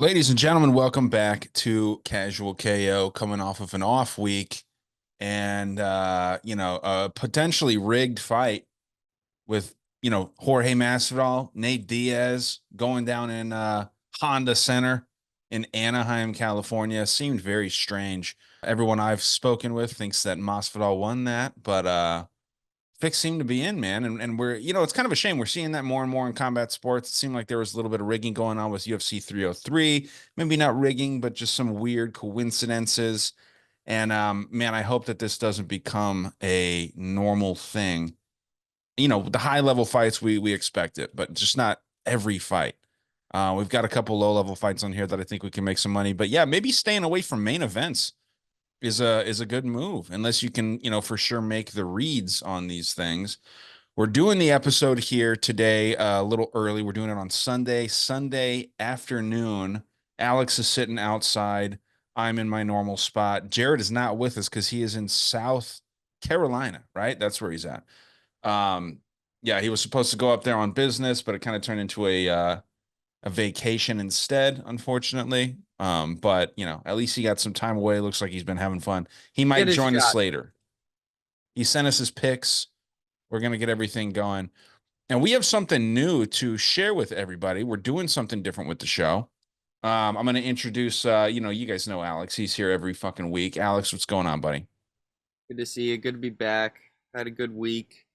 Ladies and gentlemen, welcome back to Casual KO, coming off of an off week and a potentially rigged fight with Jorge Masvidal, Nate Diaz going down in Honda Center in Anaheim, California. Seemed very strange. Everyone I've spoken with thinks that Masvidal won that, but Fix seem to be in, man. And we're, it's kind of a shame. We're seeing that more and more in combat sports. It seemed like there was a little bit of rigging going on with UFC 303. Maybe not rigging, but just some weird coincidences. And man, I hope that this doesn't become a normal thing. The high level fights we expect it, but just not every fight. We've got a couple low level fights on here that I think we can make some money. But yeah, maybe staying away from main events is a good move unless you can, for sure make the reads on these things. We're doing the episode here today a little early. We're doing it on Sunday afternoon. Alex is sitting outside. I'm in my normal spot. Jared is not with us because he is in South Carolina, right? That's where he's at. Yeah, he was supposed to go up there on business, but it kind of turned into a vacation instead, unfortunately. But at least he got some time away. Looks like he's been having fun. He might Get his join us shot. later. He sent us his picks. We're gonna get everything going. And we have something new to share with everybody. We're doing something different with the show. I'm gonna introduce you guys know Alex. He's here every fucking week. Alex, what's going on, buddy? Good to see you. Good to be back. Had a good week.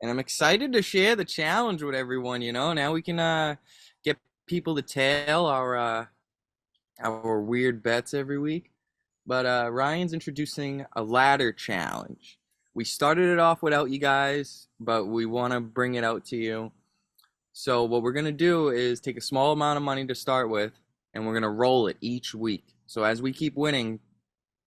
And I'm excited to share the challenge with everyone, Now we can get people to tail our weird bets every week. But Ryan's introducing a ladder challenge. We started it off without you guys, but we want to bring it out to you. So what we're going to do is take a small amount of money to start with, and we're going to roll it each week. So as we keep winning,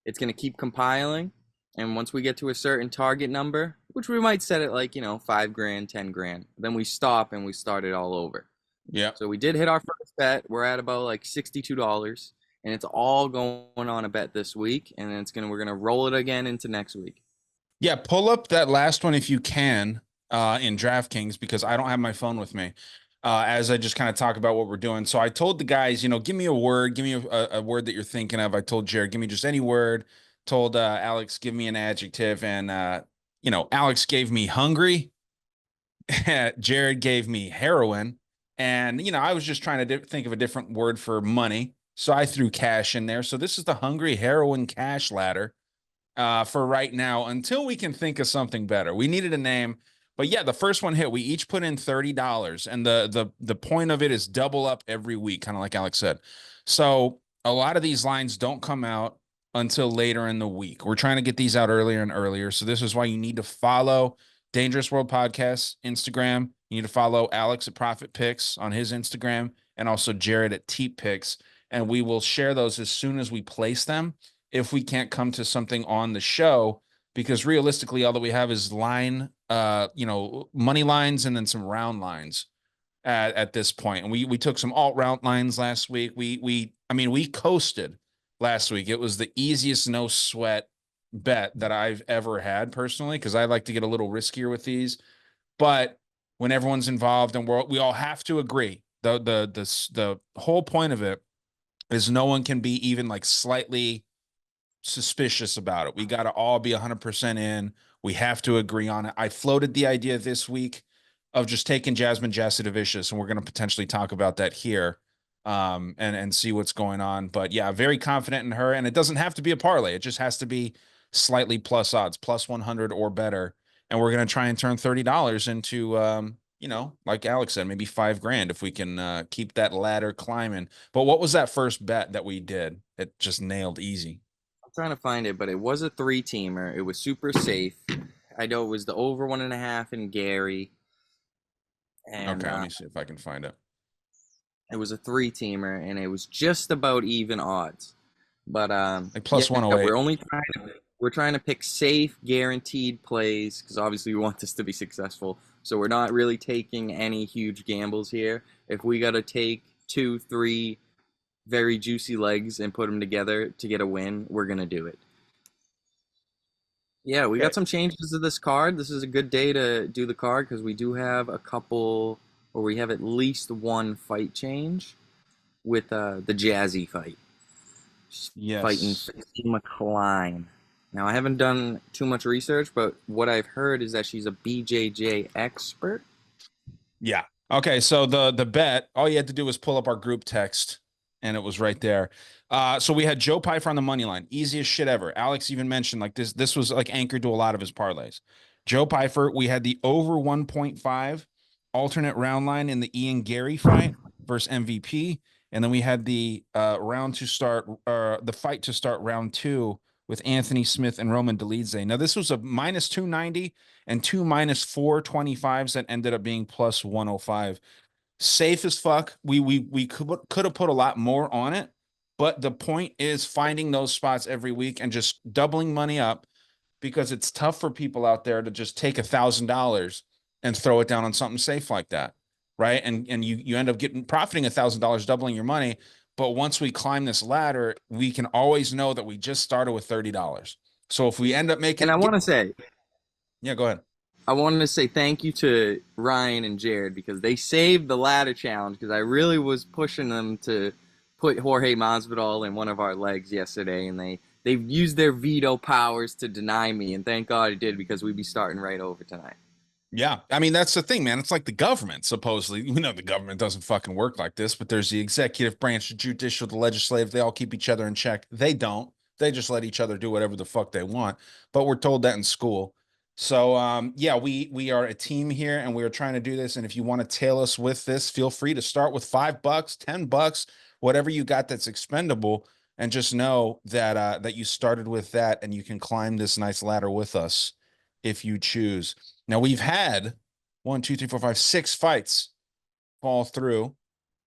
it's going to keep compiling. And once we get to a certain target number, which we might set it like, 5 grand, 10 grand, then we stop and we start it all over. Yeah. So we did hit our first bet. We're at about like $62, and it's all going on a bet this week. And then we're going to roll it again into next week. Yeah, pull up that last one if you can in DraftKings because I don't have my phone with me as I just kind of talk about what we're doing. So I told the guys, give me a word, give me a word that you're thinking of. I told Jared, give me just any word. Told Alex, give me an adjective. And, Alex gave me hungry. Jared gave me heroin. And, I was just trying to think of a different word for money. So I threw cash in there. So this is the hungry heroin cash ladder for right now until we can think of something better. We needed a name, but yeah, the first one hit. We each put in $30, and the point of it is double up every week, kind of like Alex said. So a lot of these lines don't come out until later in the week. We're trying to get these out earlier and earlier. So this is why you need to follow Dangerous World Podcast Instagram. You need to follow Alex at Profit Picks on his Instagram, and also Jared at Teep Picks. And we will share those as soon as we place them if we can't come to something on the show, because realistically, all that we have is money lines and then some round lines at this point. And we took some alt round lines last week. We coasted last week. It was the easiest no sweat bet that I've ever had personally, because I like to get a little riskier with these. But when everyone's involved and we all have to agree, the whole point of it is no one can be even like slightly suspicious about it. We got to all be 100% in. We have to agree on it. I floated the idea this week of just taking Jasmine Jasudavicius, and we're going to potentially talk about that here and see what's going on. But yeah, very confident in her, and it doesn't have to be a parlay. It just has to be slightly plus odds, plus 100 or better. And we're going to try and turn $30 into, like Alex said, maybe 5 grand if we can keep that ladder climbing. But what was that first bet that we did? It just nailed easy. I'm trying to find it, but it was a three-teamer. It was super safe. I know it was the over 1.5 in Gary. And Okay, let me see if I can find it. it was a three-teamer, and it was just about even odds. But Like plus yeah, 108. we're trying to pick safe, guaranteed plays because obviously we want this to be successful. So we're not really taking any huge gambles here. If we got to take 2, 3 very juicy legs and put them together to get a win, we're gonna do it. Yeah, we Okay. got some changes to this card. This is a good day to do the card because we do have a couple, or we have at least one fight change. with the Jazzy fight. She's fighting Yes. Fatima Klein. Now I haven't done too much research, but what I've heard is that she's a BJJ expert. Yeah. Okay, so the bet, all you had to do was pull up our group text and it was right there. So we had Joe Pfeiffer on the money line. Easiest shit ever. Alex even mentioned like this was like anchored to a lot of his parlays. Joe Pfeiffer, we had the over 1.5 alternate round line in the Ian Gary fight versus MVP. And then we had the the fight to start round two with Anthony Smith and Roman Dolidze. Now, this was a minus 290 and two minus 425s that ended up being plus 105. Safe as fuck. We could have put a lot more on it, but the point is finding those spots every week and just doubling money up because it's tough for people out there to just take $1,000 and throw it down on something safe like that, right? And you end up getting profiting $1,000, doubling your money. But once we climb this ladder, we can always know that we just started with $30. So if we end up And making, get, yeah, go ahead. I wanted to say thank you to Ryan and Jared because they saved the ladder challenge because I really was pushing them to put Jorge Masvidal in one of our legs yesterday, and they've used their veto powers to deny me, and thank God it did because we'd be starting right over tonight. Yeah. I mean, that's the thing, man. It's like the government, supposedly. We know the government doesn't fucking work like this, but there's the executive branch, the judicial, the legislative. They all keep each other in check. They don't. They just let each other do whatever the fuck they want. But we're told that in school. So yeah, we are a team here and we are trying to do this. And if you want to tail us with this, feel free to start with $5, $10, whatever you got that's expendable. And just know that that you started with that and you can climb this nice ladder with us if you choose. Now we've had one, two, three, four, five, six fights fall through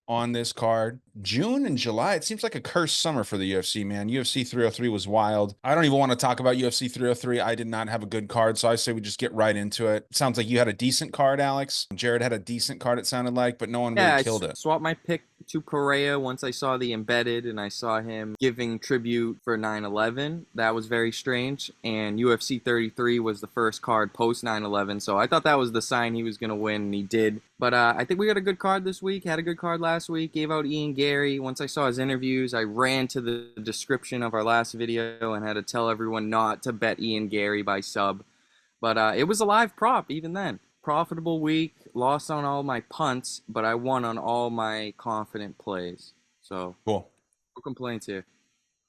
on this card. June and July, it seems like a cursed summer for the UFC, man. UFC 303 was wild. I don't even want to talk about UFC 303. I did not have a good card, so I say we just get right into it. Sounds like you had a decent card, Alex. Jared had a decent card, it sounded like, but no one really Yeah, I killed it. swapped my pick to Correa once I saw the embedded and I saw him giving tribute for 9/11. That was very strange. And UFC 33 was the first card post 9/11. So I thought that was the sign he was going to win, and he did. But I think we got a good card this week. Had a good card last week. Gave out Ian Gary. Once I saw his interviews, I ran to the description of our last video and had to tell everyone not to bet Ian Gary by sub. But it was a live prop even then. Profitable week, lost on all my punts, but I won on all my confident plays. So, Cool. no complaints here.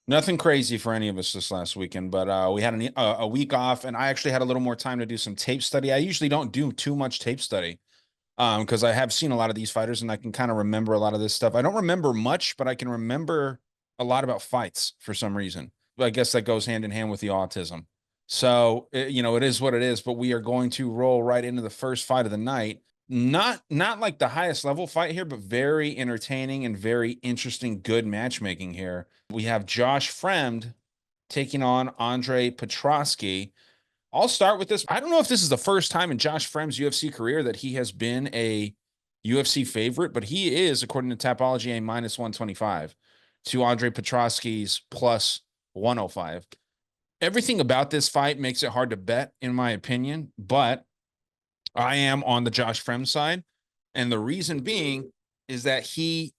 Nothing crazy for any of us this last weekend, but we had a week off, and I actually had a little more time to do some tape study. I usually don't do too much tape study because I have seen a lot of these fighters and I can kind of remember a lot of this stuff. I don't remember much, but I can remember a lot about fights for some reason. I guess that goes hand in hand with the autism. So, it is what it is, but we are going to roll right into the first fight of the night. Not like the highest level fight here, but very entertaining and very interesting, good matchmaking here. We have Josh Fremd taking on Andre Petrosky. I'll start with this. I don't know if this is the first time in Josh Fremd's UFC career that he has been a UFC favorite, but he is, according to Tapology, a minus 125 to Andre Petrosky's plus 105. Everything about this fight makes it hard to bet, in my opinion, but I am on the Josh Fremd side. And the reason being is that he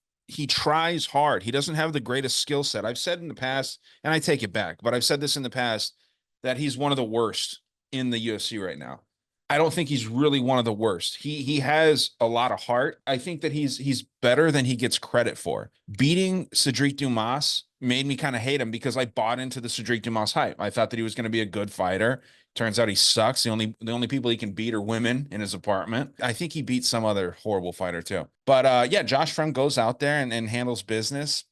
tries hard. He doesn't have the greatest skill set. I've said in the past, and I take it back, but I've said this in the past, that he's one of the worst in the UFC right now. I don't think he's really one of the worst. He has a lot of heart. I think that he's better than he gets credit for. Beating Cedric Dumas made me kind of hate him because I bought into the Cedric Dumas hype. I thought that he was going to be a good fighter. Turns out he sucks. The only people he can beat are women in his apartment. I think he beat some other horrible fighter too. But yeah, Josh Fremd goes out there and handles business.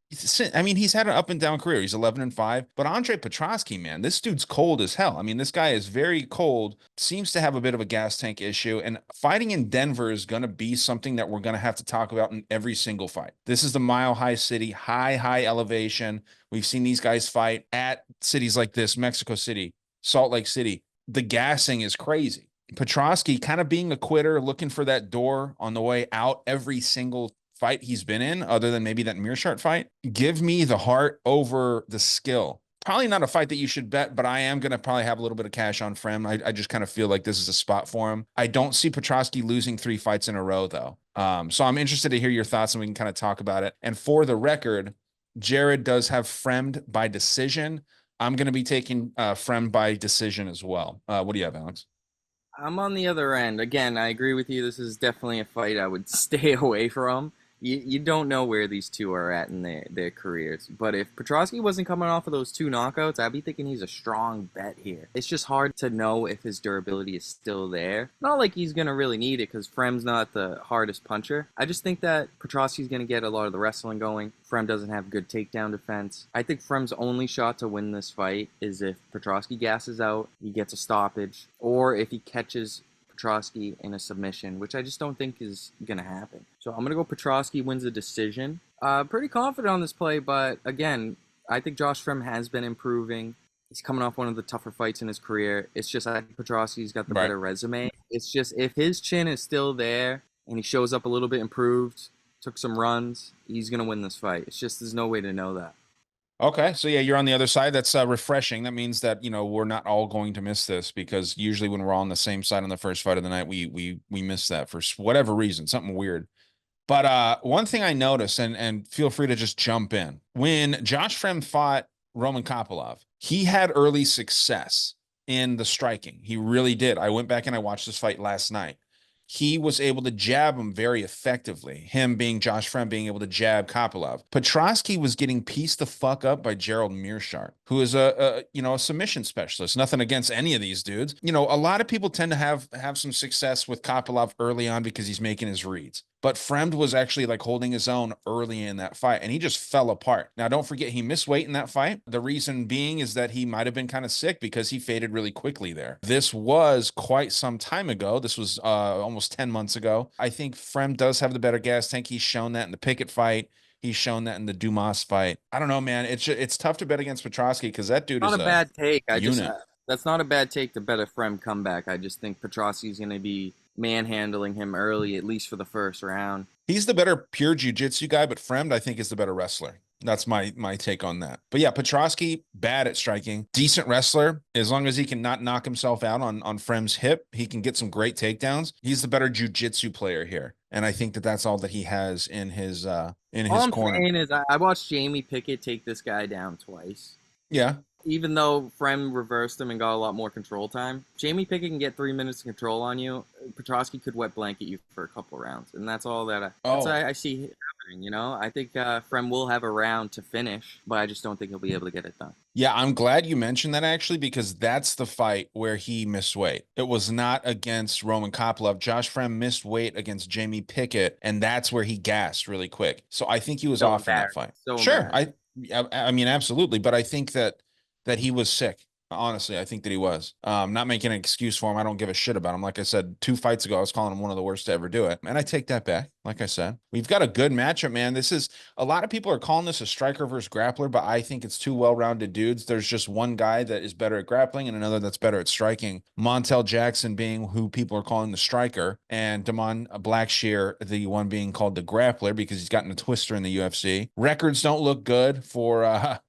I mean, he's had an up and down career. He's 11-5. But Andre Petrosky, man, this dude's cold as hell. I mean, this guy is very cold, seems to have a bit of a gas tank issue. And fighting in Denver is going to be something that we're going to have to talk about in every single fight. This is the Mile High City, high elevation. We've seen these guys fight at cities like this, Mexico City, Salt Lake City. The gassing is crazy. Petrosky kind of being a quitter, looking for that door on the way out every single fight he's been in, other than maybe that Mearshart fight. Give me the heart over the skill. Probably not a fight that you should bet, but I am going to probably have a little bit of cash on Frem. I just kind of feel like this is a spot for him. I don't see Petrosky losing 3 fights in a row, though. So I'm interested to hear your thoughts and we can kind of talk about it. And for the record, Jared does have Fremd by decision. I'm going to be taking Fremd by decision as well. What do you have, Alex? I'm on the other end. Again, I agree with you. This is definitely a fight I would stay away from. You don't know where these two are at in their careers. But if Petrosky wasn't coming off of those 2 knockouts, I'd be thinking he's a strong bet here. It's just hard to know if his durability is still there. Not like he's going to really need it because Frem's not the hardest puncher. I just think that Petrosky's going to get a lot of the wrestling going. Frem doesn't have good takedown defense. I think Frem's only shot to win this fight is if Petrosky gasses out, he gets a stoppage, or if he catches Petrosky in a submission, which I just don't think is going to happen. So I'm going to go Petrosky wins a decision. Pretty confident on this play, but again, I think Josh Frem has been improving. He's coming off one of the tougher fights in his career. It's just I think Petrosky's got the better resume. It's just if his chin is still there and he shows up a little bit improved, took some runs, he's going to win this fight. It's just there's no way to know that. Okay, so yeah, you're on the other side. That's refreshing. That means that we're not all going to miss this because usually when we're all on the same side on the first fight of the night, we miss that for whatever reason, something weird. But one thing I noticed, and feel free to just jump in, when Josh Frem fought Roman Kopylov, he had early success in the striking. He really did. I went back and I watched this fight last night. He was able to jab him very effectively. Him being Josh Frem being able to jab Kopylov. Petrosky was getting pieced the fuck up by Gerald Mearshart, who is a submission specialist. Nothing against any of these dudes. A lot of people tend to have some success with Kopylov early on because he's making his reads. But Fremd was actually like holding his own early in that fight, and he just fell apart. Now, don't forget, he missed weight in that fight. The reason being is that he might have been kind of sick because he faded really quickly there. This was quite some time ago. This was almost 10 months ago. I think Fremd does have the better gas tank. He's shown that in the Pickett fight. He's shown that in the Dumas fight. I don't know, man. It's tough to bet against Petrosky because that dude Not is a bad take. unit. That's not a bad take to bet a Frem comeback. I just think Petrosky's going to be manhandling him early, at least for the first round. He's the better pure jiu-jitsu guy, but Fremd, I think, is the better wrestler. That's my take on that. But yeah, Petrosky, bad at striking, decent wrestler. As long as he can not knock himself out on Fremd's hip, he can get some great takedowns. He's the better jiu-jitsu player here. And I think that that's all that he has in his corner. All I'm saying is I watched Jamie Pickett take this guy down twice. Yeah. Even though Frem reversed him and got a lot more control time, Jamie Pickett can get 3 minutes of control on you. Petrosky could wet blanket you for a couple rounds, and that's all that I see happening. I think Frem will have a round to finish, but I just don't think he'll be able to get it done. Yeah, I'm glad you mentioned that actually because that's the fight where he missed weight. It was not against Roman Kopylov. Josh Frem missed weight against Jamie Pickett, and that's where he gassed really quick. So I think he was off in that fight. Sure, I mean absolutely, but I think that he was sick. Honestly, I think that he was. Not making an excuse for him. I don't give a shit about him. Like I said, 2 fights ago, I was calling him one of the worst to ever do it. And I take that back. Like I said, we've got a good matchup, man. This is a lot of people are calling this a striker versus grappler, but I think it's 2 well-rounded dudes. There's just one guy that is better at grappling and another that's better at striking. Montel Jackson being who people are calling the striker, and Damon Blackshear, the one being called the grappler because he's gotten a twister in the UFC. Records don't look good for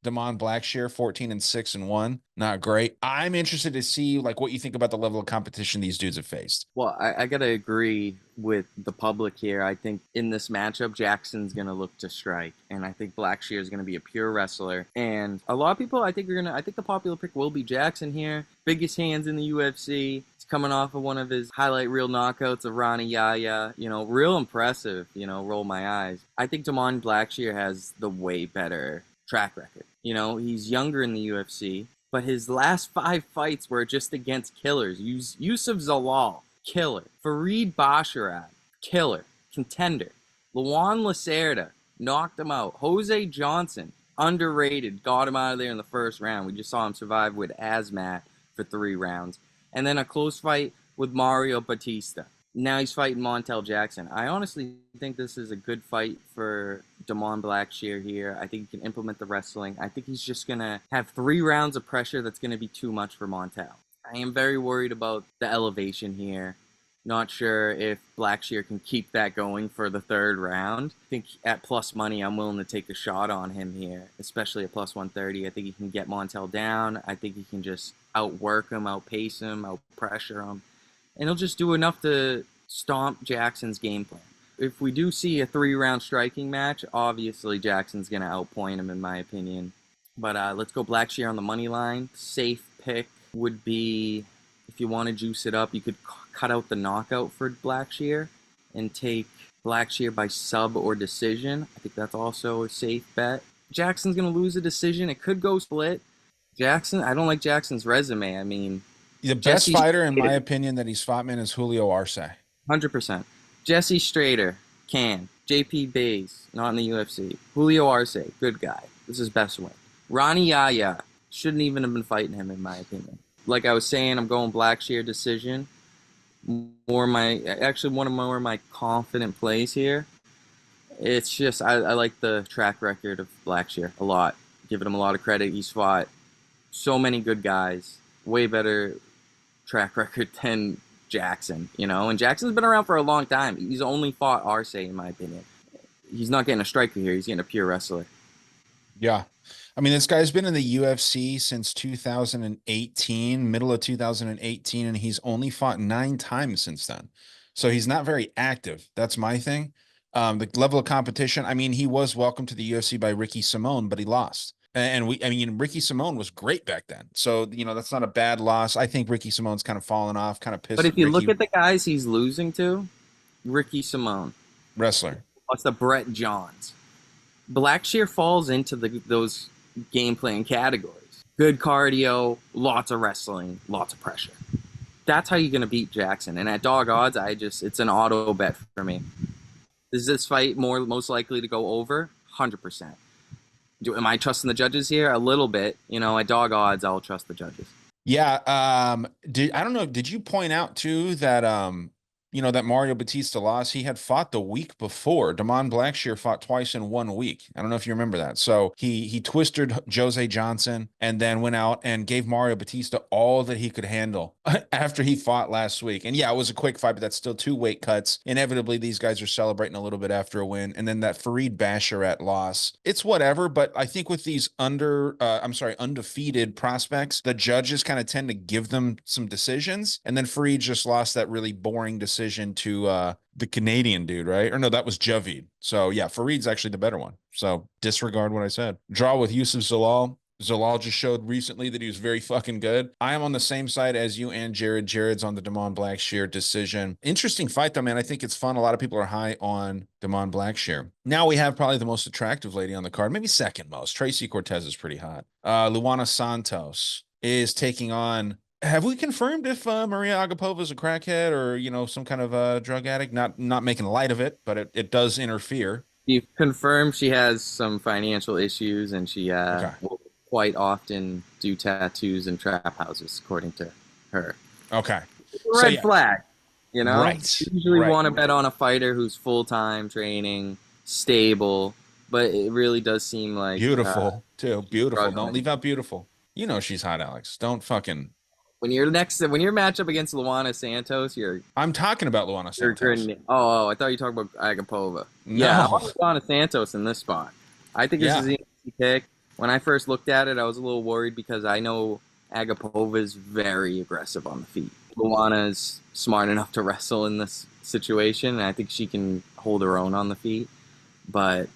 Damon Blackshear, 14-6-1. Not great. I'm interested to see like what you think about the level of competition these dudes have faced. Well, I gotta agree with the public here. I think in this matchup, Jackson's gonna look to strike, and I think Blackshear is gonna be a pure wrestler. And a lot of people, I think the popular pick will be Jackson here. Biggest hands in the UFC. He's coming off of one of his highlight reel knockouts of Ronnie Yaya. Real impressive. Roll my eyes. I think Damon Blackshear has the way better track record. He's younger in the UFC. But his last 5 fights were just against killers. Yusuf Zalal, killer. Fareed Basharat, killer. Contender. Luan Lacerda, knocked him out. Jose Johnson, underrated, got him out of there in the first round. We just saw him survive with Azmat for 3 rounds. And then a close fight with Mario Batista. Now he's fighting Montel Jackson. I honestly think this is a good fight for Damon Blackshear here. I think he can implement the wrestling. I think he's just going to have 3 rounds of pressure that's going to be too much for Montel. I am very worried about the elevation here. Not sure if Blackshear can keep that going for the third round. I think at plus money, I'm willing to take a shot on him here, especially at plus 130. I think he can get Montel down. I think he can just outwork him, outpace him, outpressure him, and he'll just do enough to stomp Jackson's game plan. If we do see a 3-round striking match, obviously Jackson's going to outpoint him, in my opinion. But let's go Blackshear on the money line. Safe pick would be, if you want to juice it up, you could cut out the knockout for Blackshear and take Blackshear by sub or decision. I think that's also a safe bet. Jackson's going to lose a decision. It could go split. Jackson, I don't like Jackson's resume. I mean, The best Jesse fighter, in my Strader, opinion, that he's fought, man, is Julio Arce. 100%. Jesse Strader, can. JP Bays, not in the UFC. Julio Arce, good guy. This is his best win. Ronnie Yaya, shouldn't even have been fighting him, in my opinion. Like I was saying, I'm going Blackshear decision. One of my confident plays here. It's just I like the track record of Blackshear a lot. Giving him a lot of credit. He's fought so many good guys, way better track record than Jackson, and Jackson's been around for a long time. He's only fought Arce, in my opinion. He's not getting a striker here. He's getting a pure wrestler. Yeah. I mean, this guy's been in the UFC since 2018, middle of 2018, and he's only fought 9 times since then. So he's not very active. That's my thing. The level of competition, I mean, he was welcomed to the UFC by Ricky Simone, but he lost. And Ricky Simone was great back then. So, that's not a bad loss. I think Ricky Simone's kind of fallen off, kind of But pissed if you look Ricky at the guys he's losing to, Ricky Simone, wrestler. plus the Brett Johns, Blackshear falls into those game plan categories. Good cardio, lots of wrestling, lots of pressure. That's how you're going to beat Jackson. And at dog odds, it's an auto bet for me. Is this fight most likely to go over? 100%. Am I trusting the judges here? A little bit. At dog odds, I'll trust the judges. Yeah. I don't know. Did you point out too that that Mario Batista lost? He had fought the week before. Damon Blackshear fought twice in 1 week. I don't know if you remember that. So he twisted Jose Johnson and then went out and gave Mario Batista all that he could handle after he fought last week. And yeah, it was a quick fight, but that's still 2 weight cuts. Inevitably, these guys are celebrating a little bit after a win. And then that Fareed Basharat loss. It's whatever, but I think with these undefeated prospects, the judges kind of tend to give them some decisions. And then Fareed just lost that really boring decision to the Canadian dude, right? Or no, that was Javid. So yeah, Fareed's actually the better one. So disregard what I said. Draw with Yusuf Zalal. Zalal just showed recently that he was very fucking good. I am on the same side as you and Jared. Jared's on the Damon Blackshear decision. Interesting fight though, man. I think it's fun. A lot of people are high on Damon Blackshear. Now we have probably the most attractive lady on the card, maybe second most. Tracy Cortez is pretty hot. Luana Santos is taking on. Have we confirmed if Maria Agapova is a crackhead or some kind of drug addict? Not making light of it, but it does interfere. You confirm she has some financial issues, and she Okay. will quite often do tattoos in trap houses, according to her. Okay. Red flag, Right. You usually Right. want to bet on a fighter who's full-time training, stable, but it really does seem like Beautiful too. Beautiful. Don't struggling. leave out beautiful. She's hot, Alex. Don't fucking. When your matchup against Luana Santos, I'm talking about Luana Santos. I thought you talked about Agapova. Yeah, I want Luana Santos in this spot. I think this is an easy pick. When I first looked at it, I was a little worried because I know Agapova is very aggressive on the feet. Luana is smart enough to wrestle in this situation, and I think she can hold her own on the feet. But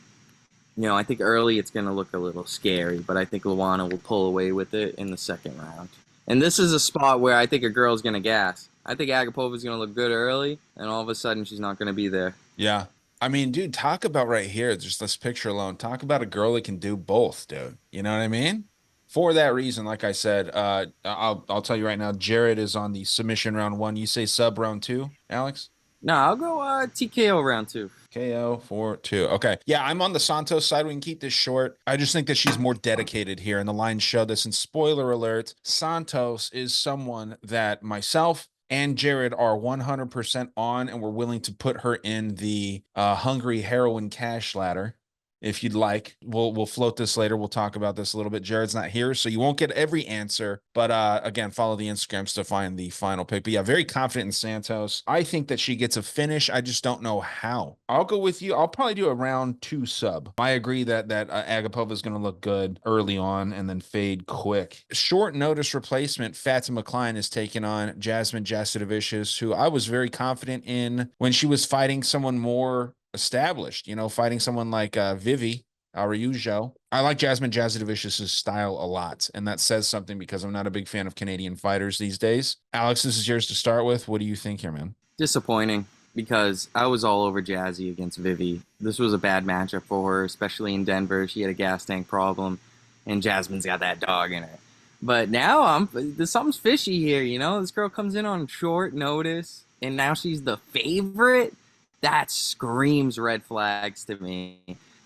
I think early it's going to look a little scary, but I think Luana will pull away with it in the second round. And this is a spot where I think a girl's going to gas. I think Agapova's going to look good early, and all of a sudden she's not going to be there. Yeah. I mean, dude, talk about right here, just this picture alone. Talk about a girl that can do both, dude. You know what I mean? For that reason, like I said, I'll tell you right now, Jared is on the submission round 1. You say sub round 2, Alex? No, I'll go TKO round 2. KO for 2. Okay. Yeah, I'm on the Santos side. We can keep this short. I just think that she's more dedicated here, and the lines show this. And spoiler alert, Santos is someone that myself and Jared are 100% on, and we're willing to put her in the Hungry Heroin Cash ladder. if you'd like. We'll float this later. We'll talk about this a little bit. Jared's not here, so you won't get every answer. But again, follow the Instagrams to find the final pick. But yeah, very confident in Santos. I think that she gets a finish. I just don't know how. I'll go with you. I'll probably do a round 2 sub. I agree that Agapova is going to look good early on and then fade quick. Short notice replacement, Fatima Klein is taking on Jasmine Jasudavicius, who I was very confident in when she was fighting someone more established, fighting someone like Vivi Araujo. I like Jasmine Jasudavicius' style a lot, and that says something because I'm not a big fan of Canadian fighters these days. Alex, this is yours to start with. What do you think here, man? Disappointing because I was all over Jazzy against Vivi. This was a bad matchup for her, especially in Denver. She had a gas tank problem, and Jasmine's got that dog in her. But now there's something's fishy here, This girl comes in on short notice, and now she's the favorite. That screams red flags to me.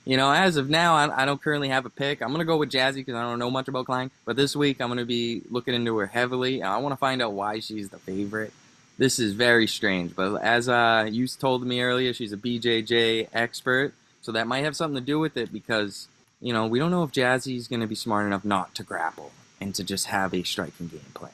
As of now, I don't currently have a pick. I'm going to go with Jazzy because I don't know much about Klein. But this week, I'm going to be looking into her heavily. I want to find out why she's the favorite. This is very strange. But as you told me earlier, she's a BJJ expert. So that might have something to do with it because, we don't know if Jazzy's going to be smart enough not to grapple and to just have a striking game plan.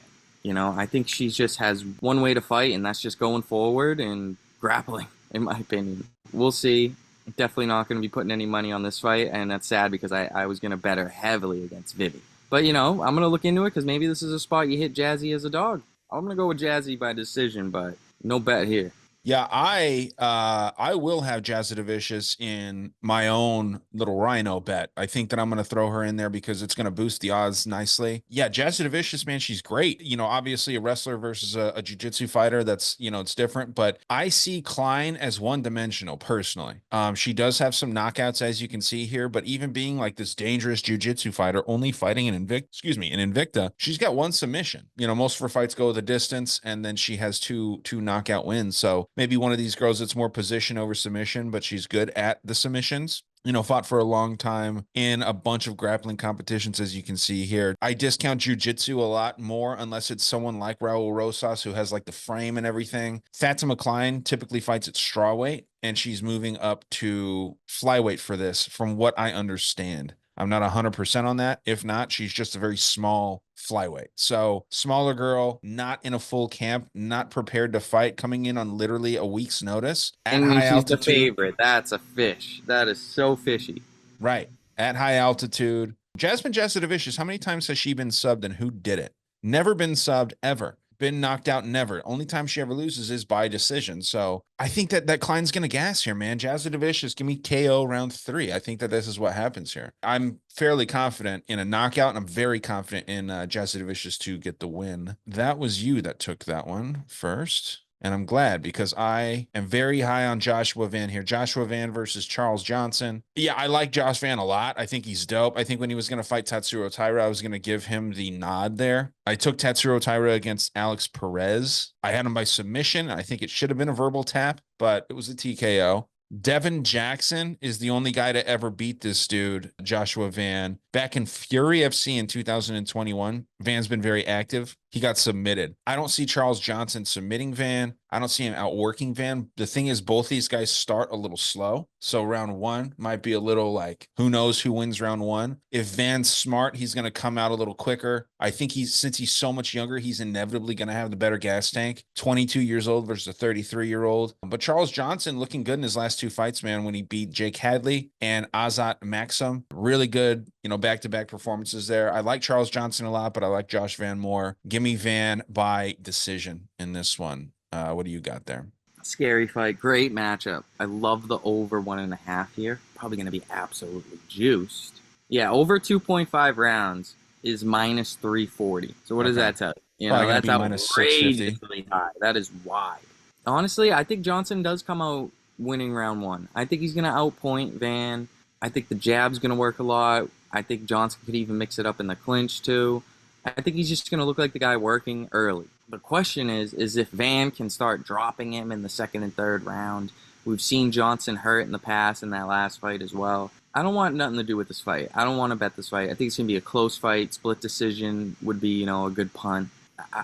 I think she just has one way to fight, and that's just going forward and grappling, in my opinion. We'll see. Definitely not going to be putting any money on this fight, and that's sad because I was going to bet her heavily against Vivi. But, I'm going to look into it because maybe this is a spot you hit Jazzy as a dog. I'm going to go with Jazzy by decision, but no bet here. Yeah, I will have Jasudavicius in my own little Rhino bet. I think that I'm going to throw her in there because it's going to boost the odds nicely. Yeah, Jasudavicius, man, she's great. Obviously a wrestler versus a jiu-jitsu fighter, that's, it's different, but I see Klein as one-dimensional personally. She does have some knockouts, as you can see here, but even being like this dangerous jiu-jitsu fighter, only fighting in Invicta, she's got one submission. Most of her fights go the distance, and then she has two knockout wins. So maybe one of these girls that's more position over submission, but she's good at the submissions. Fought for a long time in a bunch of grappling competitions, as you can see here. I discount jiu-jitsu a lot more unless it's someone like Raul Rosas who has like the frame and everything. Fatima Klein typically fights at strawweight, and she's moving up to flyweight for this, from what I understand. I'm not 100% on that. If not, she's just a very small flyweight. So smaller girl, not in a full camp, not prepared to fight, coming in on literally a week's notice at high she's altitude. The favorite. That's a fish. That is so fishy. Right. At high altitude. Jasmine Jasudavicius, how many times has she been subbed and who did it? Never been subbed ever. Been knocked out, never. Only time she ever loses is by decision. So I think that Klein's going to gas here, man. Jasudavicius, give me KO round 3. I think that this is what happens here. I'm fairly confident in a knockout, and I'm very confident in Jasudavicius to get the win. That was you that took that one first. And I'm glad because I am very high on Joshua Van here. Joshua Van versus Charles Johnson. Yeah, I like Josh Van a lot. I think he's dope. I think when he was going to fight Tatsuro Taira, I was going to give him the nod there. I took Tatsuro Taira against Alex Perez. I had him by submission. I think it should have been a verbal tap, but it was a TKO. Devin Jackson is the only guy to ever beat this dude, Joshua Van. Back in Fury FC in 2021, Van's been very active. He got submitted. I don't see Charles Johnson submitting Van. I don't see him outworking Van. The thing is, both these guys start a little slow. So round 1 might be a little like, who knows who wins round 1. If Van's smart, he's going to come out a little quicker. I think since he's so much younger, he's inevitably going to have the better gas tank. 22 years old versus a 33-year-old. But Charles Johnson looking good in his last 2 fights, man, when he beat Jake Hadley and Azat Maxim. Really good, back-to-back performances there. I like Charles Johnson a lot, but I like Josh Van more. Give me Van by decision in this one. What do you got there? Scary fight. Great matchup. I love the over 1.5 here. Probably going to be absolutely juiced. Yeah, over 2.5 rounds is minus 340. So what does that tell you? That's outrageously high. That is wide. Honestly, I think Johnson does come out winning round 1. I think he's going to outpoint Van. I think the jab's going to work a lot. I think Johnson could even mix it up in the clinch too. I think he's just going to look like the guy working early. The question is if Van can start dropping him in the 2nd and 3rd round. We've seen Johnson hurt in the past in that last fight as well. I don't want nothing to do with this fight. I don't want to bet this fight. I think it's going to be a close fight. Split decision would be, a good punt.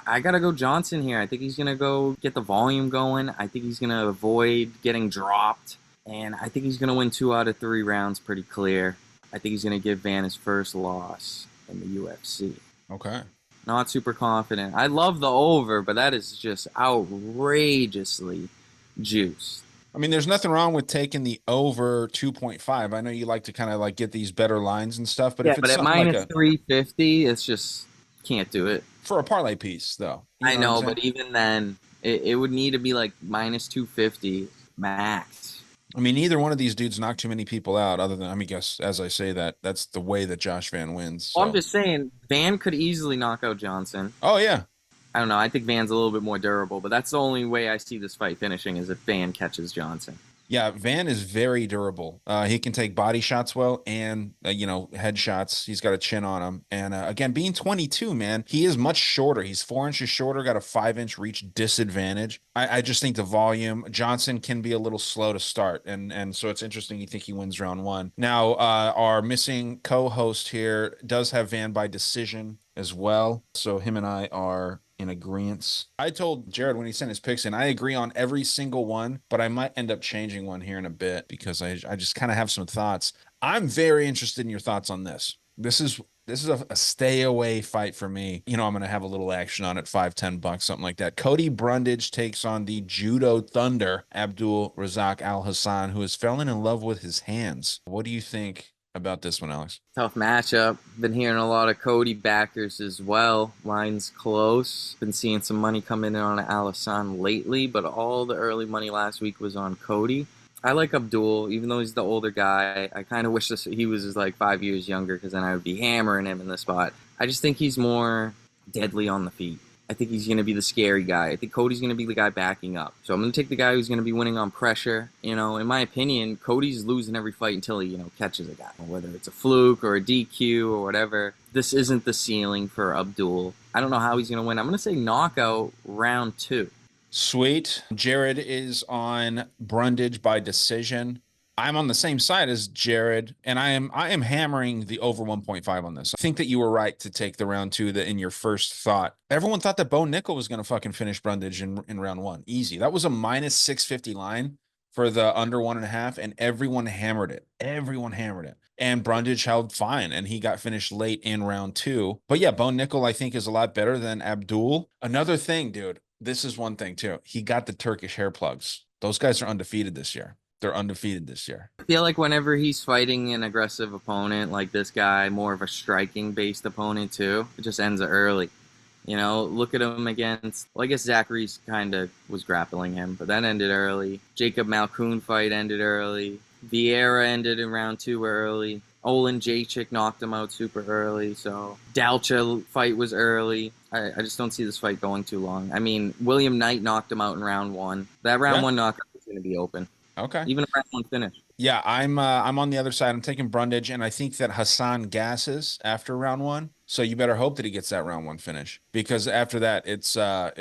I got to go Johnson here. I think he's going to go get the volume going. I think he's going to avoid getting dropped. and I think he's going to win 2 out of 3 rounds pretty clear. I think he's going to give Van his first loss in the UFC. Okay. Not super confident. I love the over, but that is just outrageously juiced. I mean, there's nothing wrong with taking the over 2.5. I know you like to kind of like get these better lines and stuff, but Yeah, if it's but at something like minus a 350, it's just can't do it. for a parlay piece, though, you I know what I'm know, saying? but even then, it would need to be like minus 250 max. I mean, neither one of these dudes knocked too many people out, other than, I mean, guess as I say that, that's the way that Josh Van wins. Well, I'm So, just saying, Van could easily knock out Johnson. oh yeah, I don't know. I think Van's a little bit more durable, but that's the only way I see this fight finishing is if Van catches Johnson. yeah, Van is very durable. He can take body shots well and head shots. He's got a chin on him, and again, being 22, man, he is much shorter. He's 4 inches shorter, got a 5 inch reach disadvantage. I just think the volume. Johnson can be a little slow to start, and so it's interesting. You think he wins round one. Now, our missing co-host here does have Van by decision as well, so him and I are in agreement. I told Jared when he sent his picks in, I agree on every single one, but I might end up changing one here in a bit because I just kind of have some thoughts. I'm very interested in your thoughts on this. This is a stay away fight for me. I'm going to have a little action on it, 5-10 bucks, something like that. Cody Brundage takes on the Judo Thunder, Abdul Razak Al Hassan, who has fallen in love with his hands. What do you think about this one, Alex? Tough matchup. Been hearing a lot of Cody backers as well. Line's close. Been seeing some money coming in on Alisson lately, but all the early money last week was on Cody. I like Abdul, even though he's the older guy. I kind of wish he was like 5 years younger because then I would be hammering him in the spot. I just think he's more deadly on the feet. I think he's going to be the scary guy. I think Cody's going to be the guy backing up. So I'm going to take the guy who's going to be winning on pressure. In my opinion, Cody's losing every fight until he, catches a guy. Whether it's a fluke or a DQ or whatever, this isn't the ceiling for Abdul. I don't know how he's going to win. I'm going to say knockout round 2. Sweet. Jared is on Brundage by decision. I'm on the same side as Jared, and I am hammering the over 1.5 on this. I think that you were right to take the round 2 that in your first thought. Everyone thought that Bo Nickel was going to fucking finish Brundage in round 1. Easy. That was a minus 650 line for the under 1.5, and everyone hammered it. Everyone hammered it. And Brundage held fine, and he got finished late in round 2. But yeah, Bo Nickel, I think, is a lot better than Abdul. Another thing, dude, this is one thing too. He got the Turkish hair plugs. Those guys are undefeated this year. They're undefeated this year. I feel like whenever he's fighting an aggressive opponent like this guy, more of a striking-based opponent too, it just ends early. Look at him against, well, I guess Zachary's kind of was grappling him, but that ended early. Jacob Malkoun fight ended early. Vieira ended in round 2 early. Olin Jacek knocked him out super early. So Dalcha fight was early. I just don't see this fight going too long. I mean, William Knight knocked him out in round 1. That round 1 knockout is going to be open. Okay. Even if round 1 finish. Yeah, I'm on the other side. I'm taking Brundage, and I think that Hassan gasses after round 1. So you better hope that he gets that round 1 finish, because after that, it's I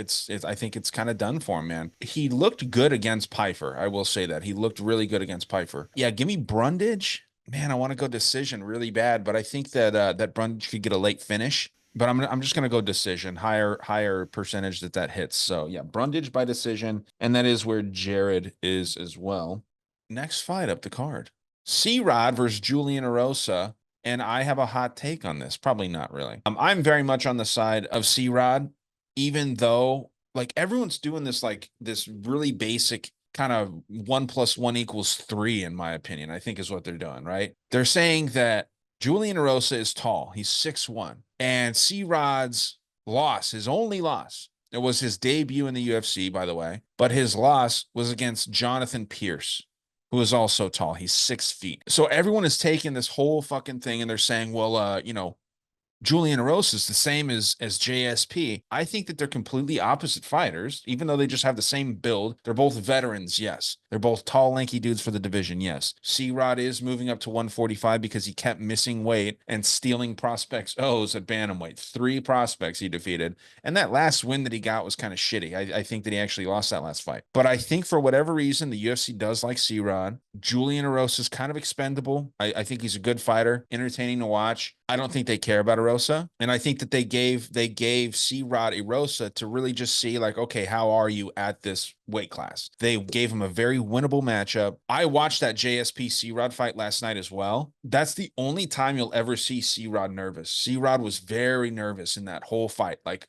think it's kind of done for him, man. He looked good against Pfeiffer. I will say that he looked really good against Pfeiffer. Yeah, give me Brundage. Man, I want to go decision really bad, but I think that that Brundage could get a late finish. But I'm just gonna go decision, higher percentage that hits. So yeah, Brundage by decision, and that is where Jared is as well. Next fight up the card, C-Rod versus Julian Erosa, and I have a hot take on this. Probably not really. I'm very much on the side of C-Rod, even though like everyone's doing this really basic kind of 1 + 1 = 3, in my opinion. I think is what they're doing, right? They're saying that Julian Erosa is tall. He's 6'1", and C-Rod's loss, his only loss, it was his debut in the UFC, by the way, but his loss was against Jonathan Pierce, who is also tall. He's 6 feet. So everyone is taking this whole fucking thing and they're saying, well, Julian Erosa is the same as JSP. I think that they're completely opposite fighters, even though they just have the same build. They're both veterans, yes. They're both tall, lanky dudes for the division, yes. C-Rod is moving up to 145 because he kept missing weight and stealing prospects O's at bantamweight. 3 prospects he defeated. And that last win that he got was kind of shitty. I think that he actually lost that last fight. But I think for whatever reason, the UFC does like C-Rod. Julian Erosa is kind of expendable. I think he's a good fighter, entertaining to watch. I don't think they care about Erosa. Erosa, and I think that they gave C-Rod Erosa to really just see like, okay, how are you at this weight class? They gave him a very winnable matchup. I watched that JSP C-Rod fight last night as well. That's the only time you'll ever see C-Rod nervous. C-Rod was very nervous in that whole fight, like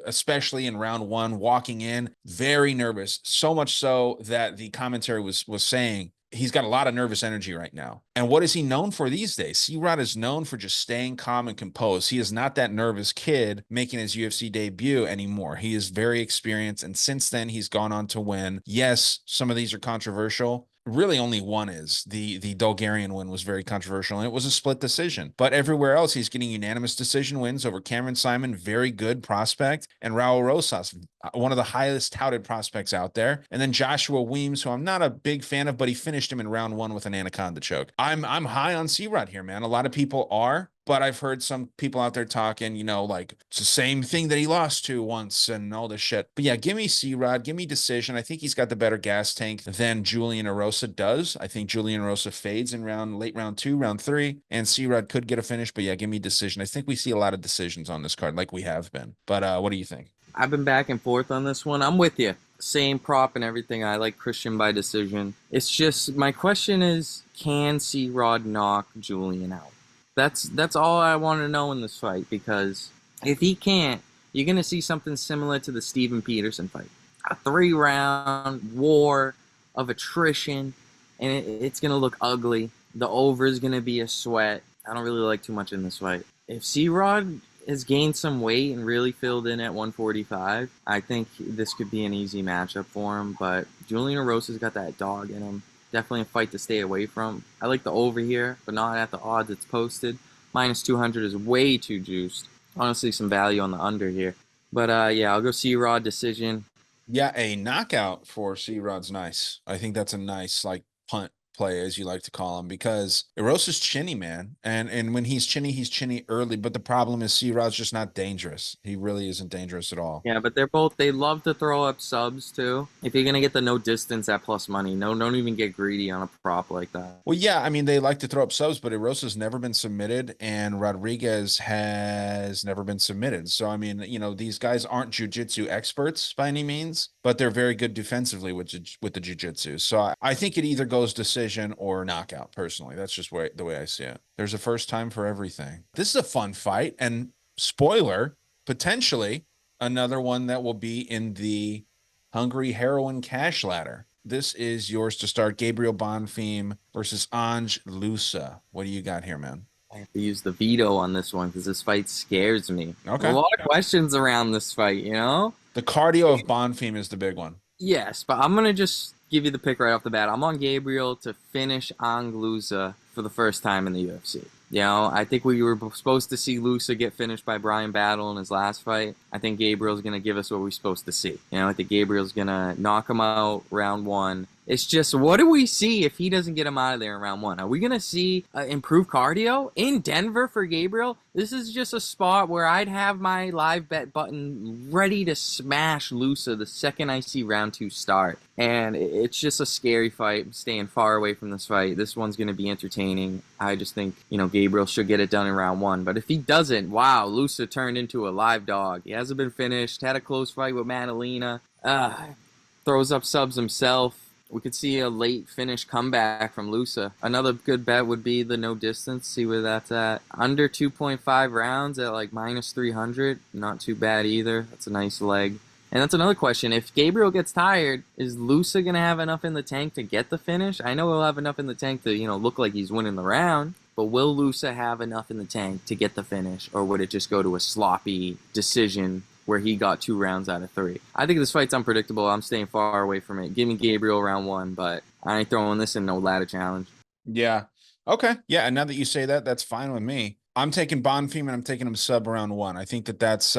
especially in round one, walking in, very nervous. So much so that the commentary was saying he's got a lot of nervous energy right now. And what is he known for these days? C-Rod is known for just staying calm and composed. He is not that nervous kid making his UFC debut anymore. He is very experienced. And since then, he's gone on to win. Yes, some of these are controversial. Really, only one is. The Bulgarian win was very controversial, and it was a split decision. But everywhere else, he's getting unanimous decision wins over Cameron Simon, very good prospect, and Raul Rosas, one of the highest touted prospects out there. And then Joshua Weems, who I'm not a big fan of, but he finished him in round one with an anaconda choke. I'm high on C-Rod here, man. A lot of people are. But I've heard some people out there talking, like it's the same thing that he lost to once and all this shit. But yeah, give me C-Rod, give me decision. I think he's got the better gas tank than Julian Erosa does. I think Julian Erosa fades in late round 2, round 3, and C-Rod could get a finish. But yeah, give me decision. I think we see a lot of decisions on this card, like we have been. But what do you think? I've been back and forth on this one. I'm with you. Same prop and everything. I like Christian by decision. It's just my question is, can C-Rod knock Julian out? That's all I want to know in this fight, because if he can't, you're going to see something similar to the Steven Peterson fight. A 3-round war of attrition, and it's going to look ugly. The over is going to be a sweat. I don't really like too much in this fight. If C-Rod has gained some weight and really filled in at 145, I think this could be an easy matchup for him, but Julian Erosa's got that dog in him. Definitely a fight to stay away from. I like the over here, but not at the odds it's posted. Minus 200 is way too juiced. Honestly, some value on the under here. But yeah, I'll go C-Rod decision. Yeah, a knockout for C-Rod's nice. I think that's a nice punt play, as you like to call him, because Erosa's chinny, man. And when he's chinny early. But the problem is C-Rod's just not dangerous. He really isn't dangerous at all. Yeah, but they love to throw up subs too. If you're going to get the no distance at plus money, don't even get greedy on a prop like that. Well, yeah, I mean, they like to throw up subs, but Erosa's never been submitted and Rodriguez has never been submitted. So, I mean, these guys aren't jiu-jitsu experts by any means, but they're very good defensively with the jiu-jitsu. So I think it either goes decision or knockout, personally. That's just the way I see it. There's a first time for everything. This is a fun fight, and spoiler, potentially another one that will be in the Hungry Heroin Cash Ladder. This is yours to start. Gabriel Bonfim versus Ange Loosa. What do you got here, man? I have to use the veto on this one because this fight scares me. Okay. A lot of questions around this fight, The cardio of Bonfim is the big one. Yes, but I'm going to just give you the pick right off the bat. I'm on Gabriel to finish Anguissa for the first time in the UFC. I think we were supposed to see Loosa get finished by Brian Battle in his last fight. I think Gabriel's going to give us what we're supposed to see. I think Gabriel's going to knock him out round 1. It's just, what do we see if he doesn't get him out of there in round 1? Are we going to see improved cardio in Denver for Gabriel? This is just a spot where I'd have my live bet button ready to smash Loosa the second I see round 2 start. And it's just a scary fight. I'm staying far away from this fight. This one's going to be entertaining. I just think, Gabriel should get it done in round 1. But if he doesn't, wow, Loosa turned into a live dog. He hasn't been finished. Had a close fight with Madalena. Throws up subs himself. We could see a late finish comeback from Loosa. Another good bet would be the no distance. See where that's at. Under 2.5 rounds at minus 300. Not too bad either. That's a nice leg. And that's another question. If Gabriel gets tired, is Loosa going to have enough in the tank to get the finish? I know he'll have enough in the tank to, look like he's winning the round. But will Loosa have enough in the tank to get the finish? Or would it just go to a sloppy decision where he got 2 rounds out of 3? I think this fight's unpredictable. I'm staying far away from it. Give me Gabriel round 1, but I ain't throwing this in no ladder challenge. Yeah. Okay. Yeah, and now that you say that, that's fine with me. I'm taking Bonfim and I'm taking him sub round 1. I think that's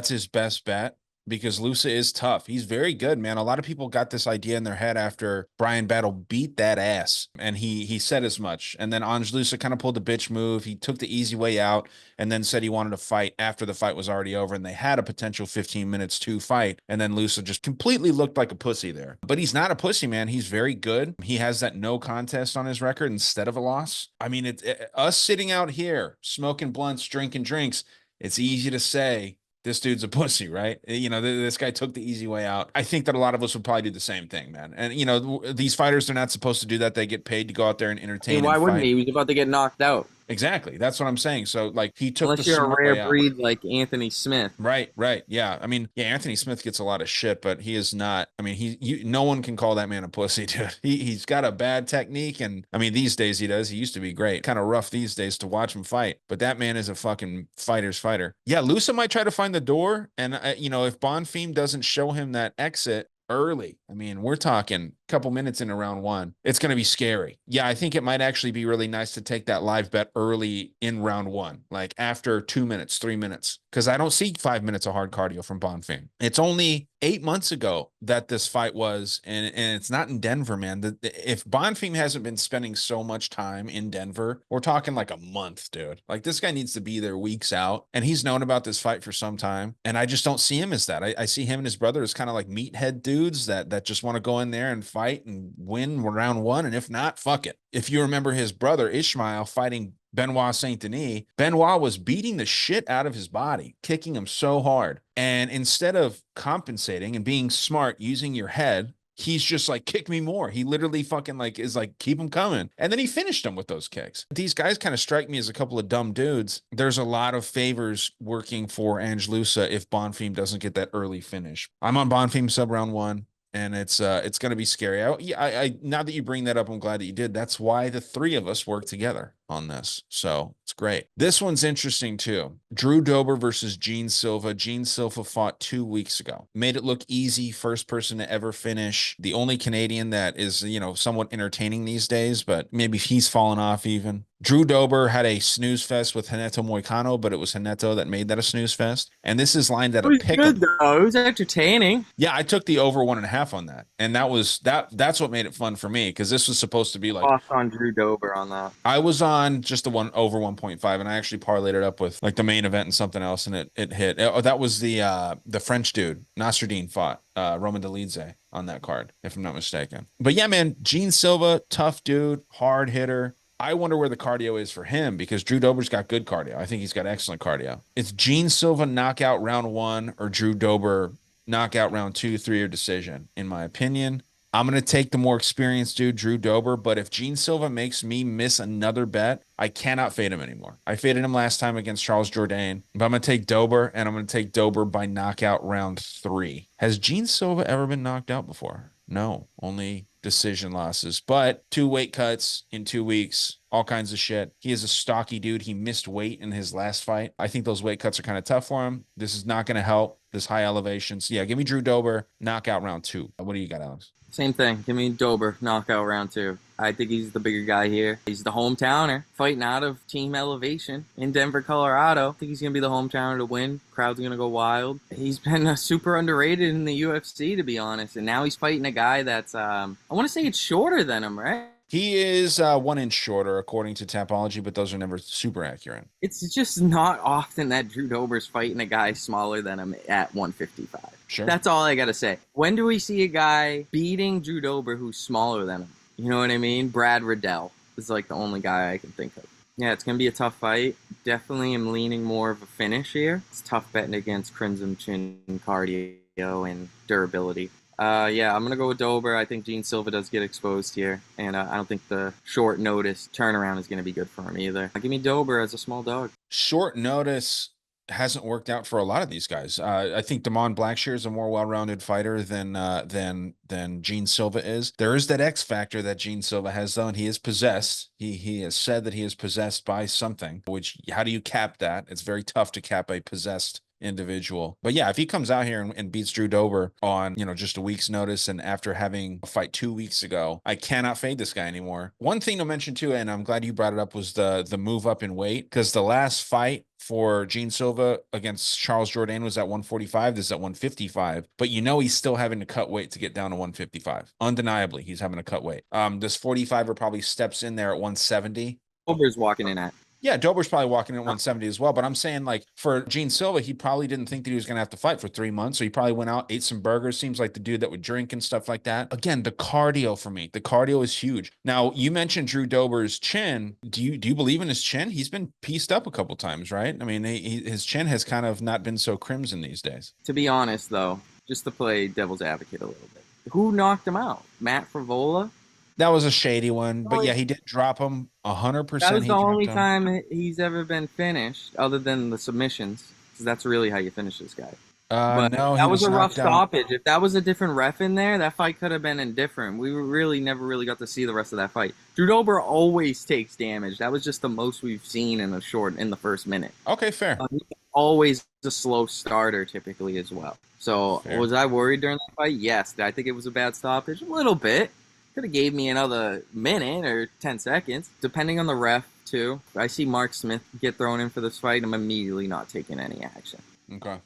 his best bet. because Lusa is tough. He's very good, man. A lot of people got this idea in their head after Brian Battle beat that ass, and he said as much. And then Ange Lusa kind of pulled the bitch move. He took the easy way out, and then said he wanted to fight after the fight was already over, and they had a potential 15 minutes to fight. And then Lusa just completely looked like a pussy there. But he's not a pussy, man. He's very good. He has that no contest on his record instead of a loss. I mean, us sitting out here smoking blunts, drinking drinks, it's easy to say this dude's a pussy, right? You know, this guy took the easy way out. I think that a lot of us would probably do the same thing, man. And, you know, these fighters, they're not supposed to do that. They get paid to go out there and I entertain mean, why and wouldn't fight. he? He was about to get knocked out. Exactly. That's what I'm saying. So, like, he took the Unless you're a smart rare way out. breed like Anthony Smith. Right, right. Yeah. I mean, yeah, Anthony Smith gets a lot of shit, but he is not. I mean, no one can call that man a pussy, dude. He's got a bad technique, and I mean, these days he does. He used to be great. Kind of rough these days to watch him fight, but that man is a fucking fighter's fighter. Yeah, Lusa might try to find the door, and you know, if Bonfim doesn't show him that exit early, I mean, we're talking a couple minutes into round one, it's going to be scary. Yeah, I think it might actually be really nice to take that live bet early in round one, like after 2 minutes, 3 minutes, because I don't see 5 minutes of hard cardio from Bonfim. It's only 8 months ago that this fight was, and it's not in Denver, man. If Bonfim hasn't been spending so much time in Denver, we're talking like a month, dude. Like, this guy needs to be there weeks out, and he's known about this fight for some time, and I just don't see him as that. I see him and his brother as kind of like meathead dudes that just want to go in there and fight and win round one, and if not, fuck it. If you remember his brother Ishmael fighting Benoit Saint Denis, Benoit was beating the shit out of his body, kicking him so hard. And instead of compensating and being smart, using your head, he's just like, kick me more. He literally fucking like is like, keep him coming. And then he finished him with those kicks. These guys kind of strike me as a couple of dumb dudes. There's a lot of favors working for Ange Lusa if Bonfim doesn't get that early finish. I'm on Bonfim sub round one, and it's going to be scary. I now that you bring that up, I'm glad that you did. That's why the three of us work together on this. So it's great. This one's interesting too. Drew Dober versus Gene Silva. Gene Silva fought 2 weeks ago. Made it look easy. First person to ever finish. The only Canadian that is, you know, somewhat entertaining these days, but maybe he's fallen off even. Drew Dober had a snooze fest with Renato Moicano, but it was Renato that made that a snooze fest. And this is lined at It a was pick. good though. It was entertaining. Yeah, I took the over 1.5 on that. And that's what made it fun for me, because this was supposed to be like, Lost on Drew Dober on that. I was on just the one over 1.5, and I actually parlayed it up with like the main event and something else, and it hit. Oh, that was the French dude Nasruddin fought Roman Dolidze on that card, if I'm not mistaken. But yeah, man, Gene Silva, tough dude, hard hitter. I wonder where the cardio is for him, because Drew Dober's got good cardio. I think he's got excellent cardio. It's Gene Silva knockout round one or Drew Dober knockout round 2, 3, or decision, in my opinion. I'm going to take the more experienced dude, Drew Dober, but if Gene Silva makes me miss another bet, I cannot fade him anymore. I faded him last time against Charles Jourdain, but I'm going to take Dober, and I'm going to take Dober by knockout round 3. Has Gene Silva ever been knocked out before? No, only decision losses, but 2 weight cuts in 2 weeks, all kinds of shit. He is a stocky dude. He missed weight in his last fight. I think those weight cuts are kind of tough for him. This is not going to help, this high elevation. So yeah, give me Drew Dober, knockout round 2. What do you got, Alex? Same thing. Give me Dober, knockout round 2. I think he's the bigger guy here. He's the hometowner, fighting out of Team Elevation in Denver, Colorado. I think he's going to be the hometowner to win. Crowd's going to go wild. He's been super underrated in the UFC, to be honest. And now he's fighting a guy that's, I want to say it's shorter than him, right? He is 1 inch shorter, according to Tapology, but those are never super accurate. It's just not often that Drew Dober's fighting a guy smaller than him at 155. Sure. That's all I got to say. When do we see a guy beating Drew Dober who's smaller than him? You know what I mean? Brad Riddell is like the only guy I can think of. Yeah, it's going to be a tough fight. Definitely am leaning more of a finish here. It's tough betting against Crimson Chin cardio and durability. Yeah, I'm going to go with Dober. I think Gene Silva does get exposed here, and I don't think the short notice turnaround is going to be good for him either. Give me Dober as a small dog. Short notice hasn't worked out for a lot of these guys. I think Damon Blackshear is a more well-rounded fighter than Gene Silva is. There is that X factor that Gene Silva has, though, and he is possessed. He has said that he is possessed by something, which, how do you cap that? It's very tough to cap a possessed individual. But yeah, if he comes out here and beats Drew Dober on, you know, just a week's notice, and after having a fight 2 weeks ago, I cannot fade this guy anymore. One thing to mention too, and I'm glad you brought it up, was the move up in weight, because the last fight for Gene Silva against Charles Jourdain was at 145. This is at 155. But you know he's still having to cut weight to get down to 155. Undeniably, he's having to cut weight. This 45er probably steps in there at 170. Ober's walking in at. Yeah, Dober's probably walking in at 170 as well. But I'm saying, like, for Gene Silva, he probably didn't think that he was going to have to fight for 3 months. So he probably went out, ate some burgers. Seems like the dude that would drink and stuff like that. Again, the cardio for me. The cardio is huge. Now, you mentioned Drew Dober's chin. Do you believe in his chin? He's been pieced up a couple times, right? I mean, his chin has kind of not been so crimson these days. To be honest, though, just to play devil's advocate a little bit, who knocked him out? Matt Frivola? That was a shady one. But yeah, he did drop him 100%. That was He the dropped only him. time he's ever been finished, other than the submissions. 'Cause that's really how you finish this guy. But No, he that was was a rough knocked out. stoppage. If that was a different ref in there, that fight could have been indifferent. We really never really got to see the rest of that fight. Drew Dober always takes damage. That was just the most we've seen in the first minute. Okay, fair. He's always a slow starter typically as well. So Fair. was I worried during that fight? Yes. Did I think it was a bad stoppage? A little bit. Could have gave me another minute or 10 seconds, depending on the ref too. If I see Mark Smith get thrown in for this fight, I'm immediately not taking any action. Okay.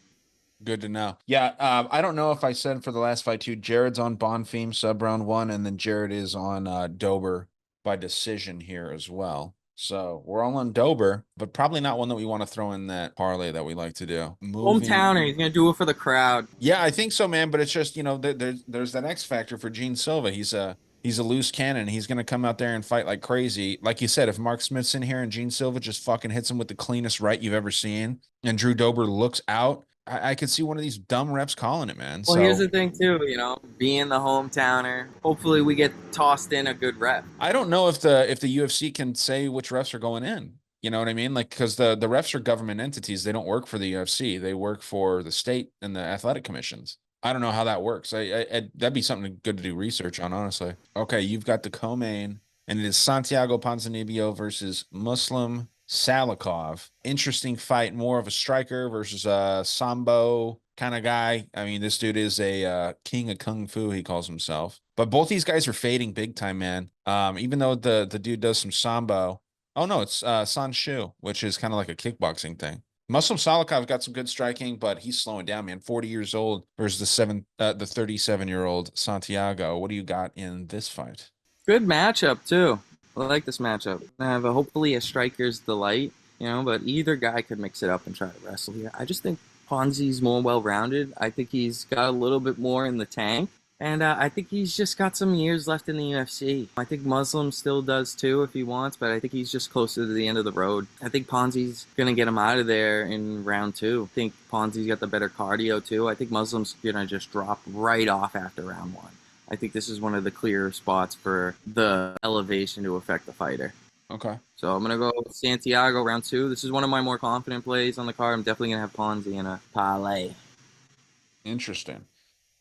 Good to know. Yeah, I don't know if I said for the last fight too. Jared's on Bonfim sub round 1, and then Jared is on Dober by decision here as well. So we're all on Dober, but probably not one that we want to throw in that parlay that we like to do. Hometowner, he's gonna do it for the crowd. Yeah, I think so, man. But it's just, you know, there's that X factor for Gene Silva. He's a loose cannon. He's going to come out there and fight like crazy. Like you said, if Mark Smith's in here and Gene Silva just fucking hits him with the cleanest right you've ever seen, and Drew Dober looks out, I could see one of these dumb reps calling it, man. Well, So here's the thing too, being the hometowner, hopefully we get tossed in a good rep. I don't know if the UFC can say which refs are going in. You know what I mean? Like, because the refs are government entities. They don't work for the UFC. They work for the state and the athletic commissions. I don't know how that works. That'd be something good to do research on, honestly. Okay, you've got the co-main, and it is Santiago Ponzinibbio versus Muslim Salikov. Interesting fight, more of a striker versus a sambo kind of guy. I mean, this dude is a king of kung fu, he calls himself. But both these guys are fading big time, man. Even though the dude does some sambo. Oh no, it's Sanshu, which is kind of like a kickboxing thing. Muslim Salikov got some good striking, but he's slowing down, man. 40 years old versus the 37-year-old Santiago. What do you got in this fight? Good matchup too. I like this matchup. I have hopefully a striker's delight, but either guy could mix it up and try to wrestle here. I just think Ponzi's more well-rounded. I think he's got a little bit more in the tank. And I think he's just got some years left in the UFC. I think Muslim still does too if he wants, but I think he's just closer to the end of the road. I think Ponzi's going to get him out of there in round 2. I think Ponzi's got the better cardio too. I think Muslim's going to just drop right off after round 1. I think this is one of the clearer spots for the elevation to affect the fighter. Okay. So I'm going to go with Santiago round 2. This is one of my more confident plays on the card. I'm definitely going to have Ponzi in a parlay. Interesting.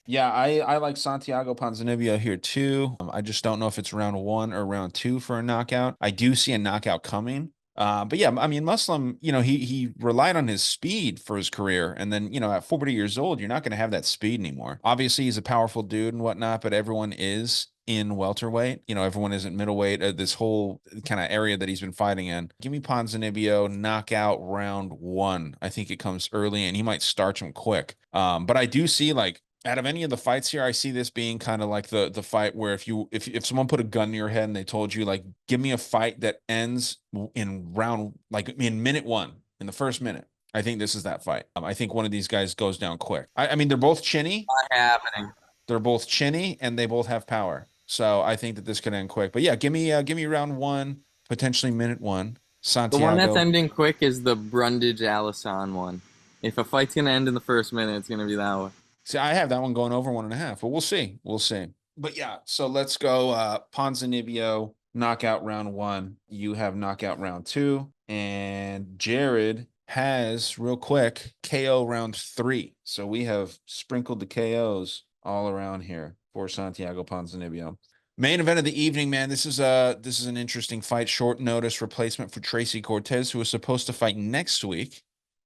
Yeah, I like Santiago Ponzinibbio here too. I just don't know if it's round 1 or round 2 for a knockout. I do see a knockout coming. But yeah, I mean, Muslim, he relied on his speed for his career. And then, at 40 years old, you're not going to have that speed anymore. Obviously, he's a powerful dude and whatnot, but everyone is in welterweight. Everyone isn't middleweight. This whole kind of area that he's been fighting in. Give me Ponzinibbio knockout round 1. I think it comes early and he might starch him quick. But I do see, like, out of any of the fights here, I see this being kind of like the fight where if someone put a gun to your head and they told you, like, give me a fight that ends in minute 1, in the first minute, I think this is that fight. I think one of these guys goes down quick. I mean, they're both chinny. Not happening. They're both chinny and they both have power. So I think that this could end quick. But yeah, give me round 1, potentially minute 1. Santiago. The one that's ending quick is the Brundage Alisson one. If a fight's gonna end in the first minute, it's gonna be that one. See, I have that one going over 1.5, but we'll see. We'll see. But yeah, so let's go Ponzinibbio, knockout round 1. You have knockout round 2. And Jared has, real quick, KO round 3. So we have sprinkled the KOs all around here for Santiago Ponzinibbio. Main event of the evening, man. This is an interesting fight. Short notice replacement for Tracy Cortez, who was supposed to fight next week,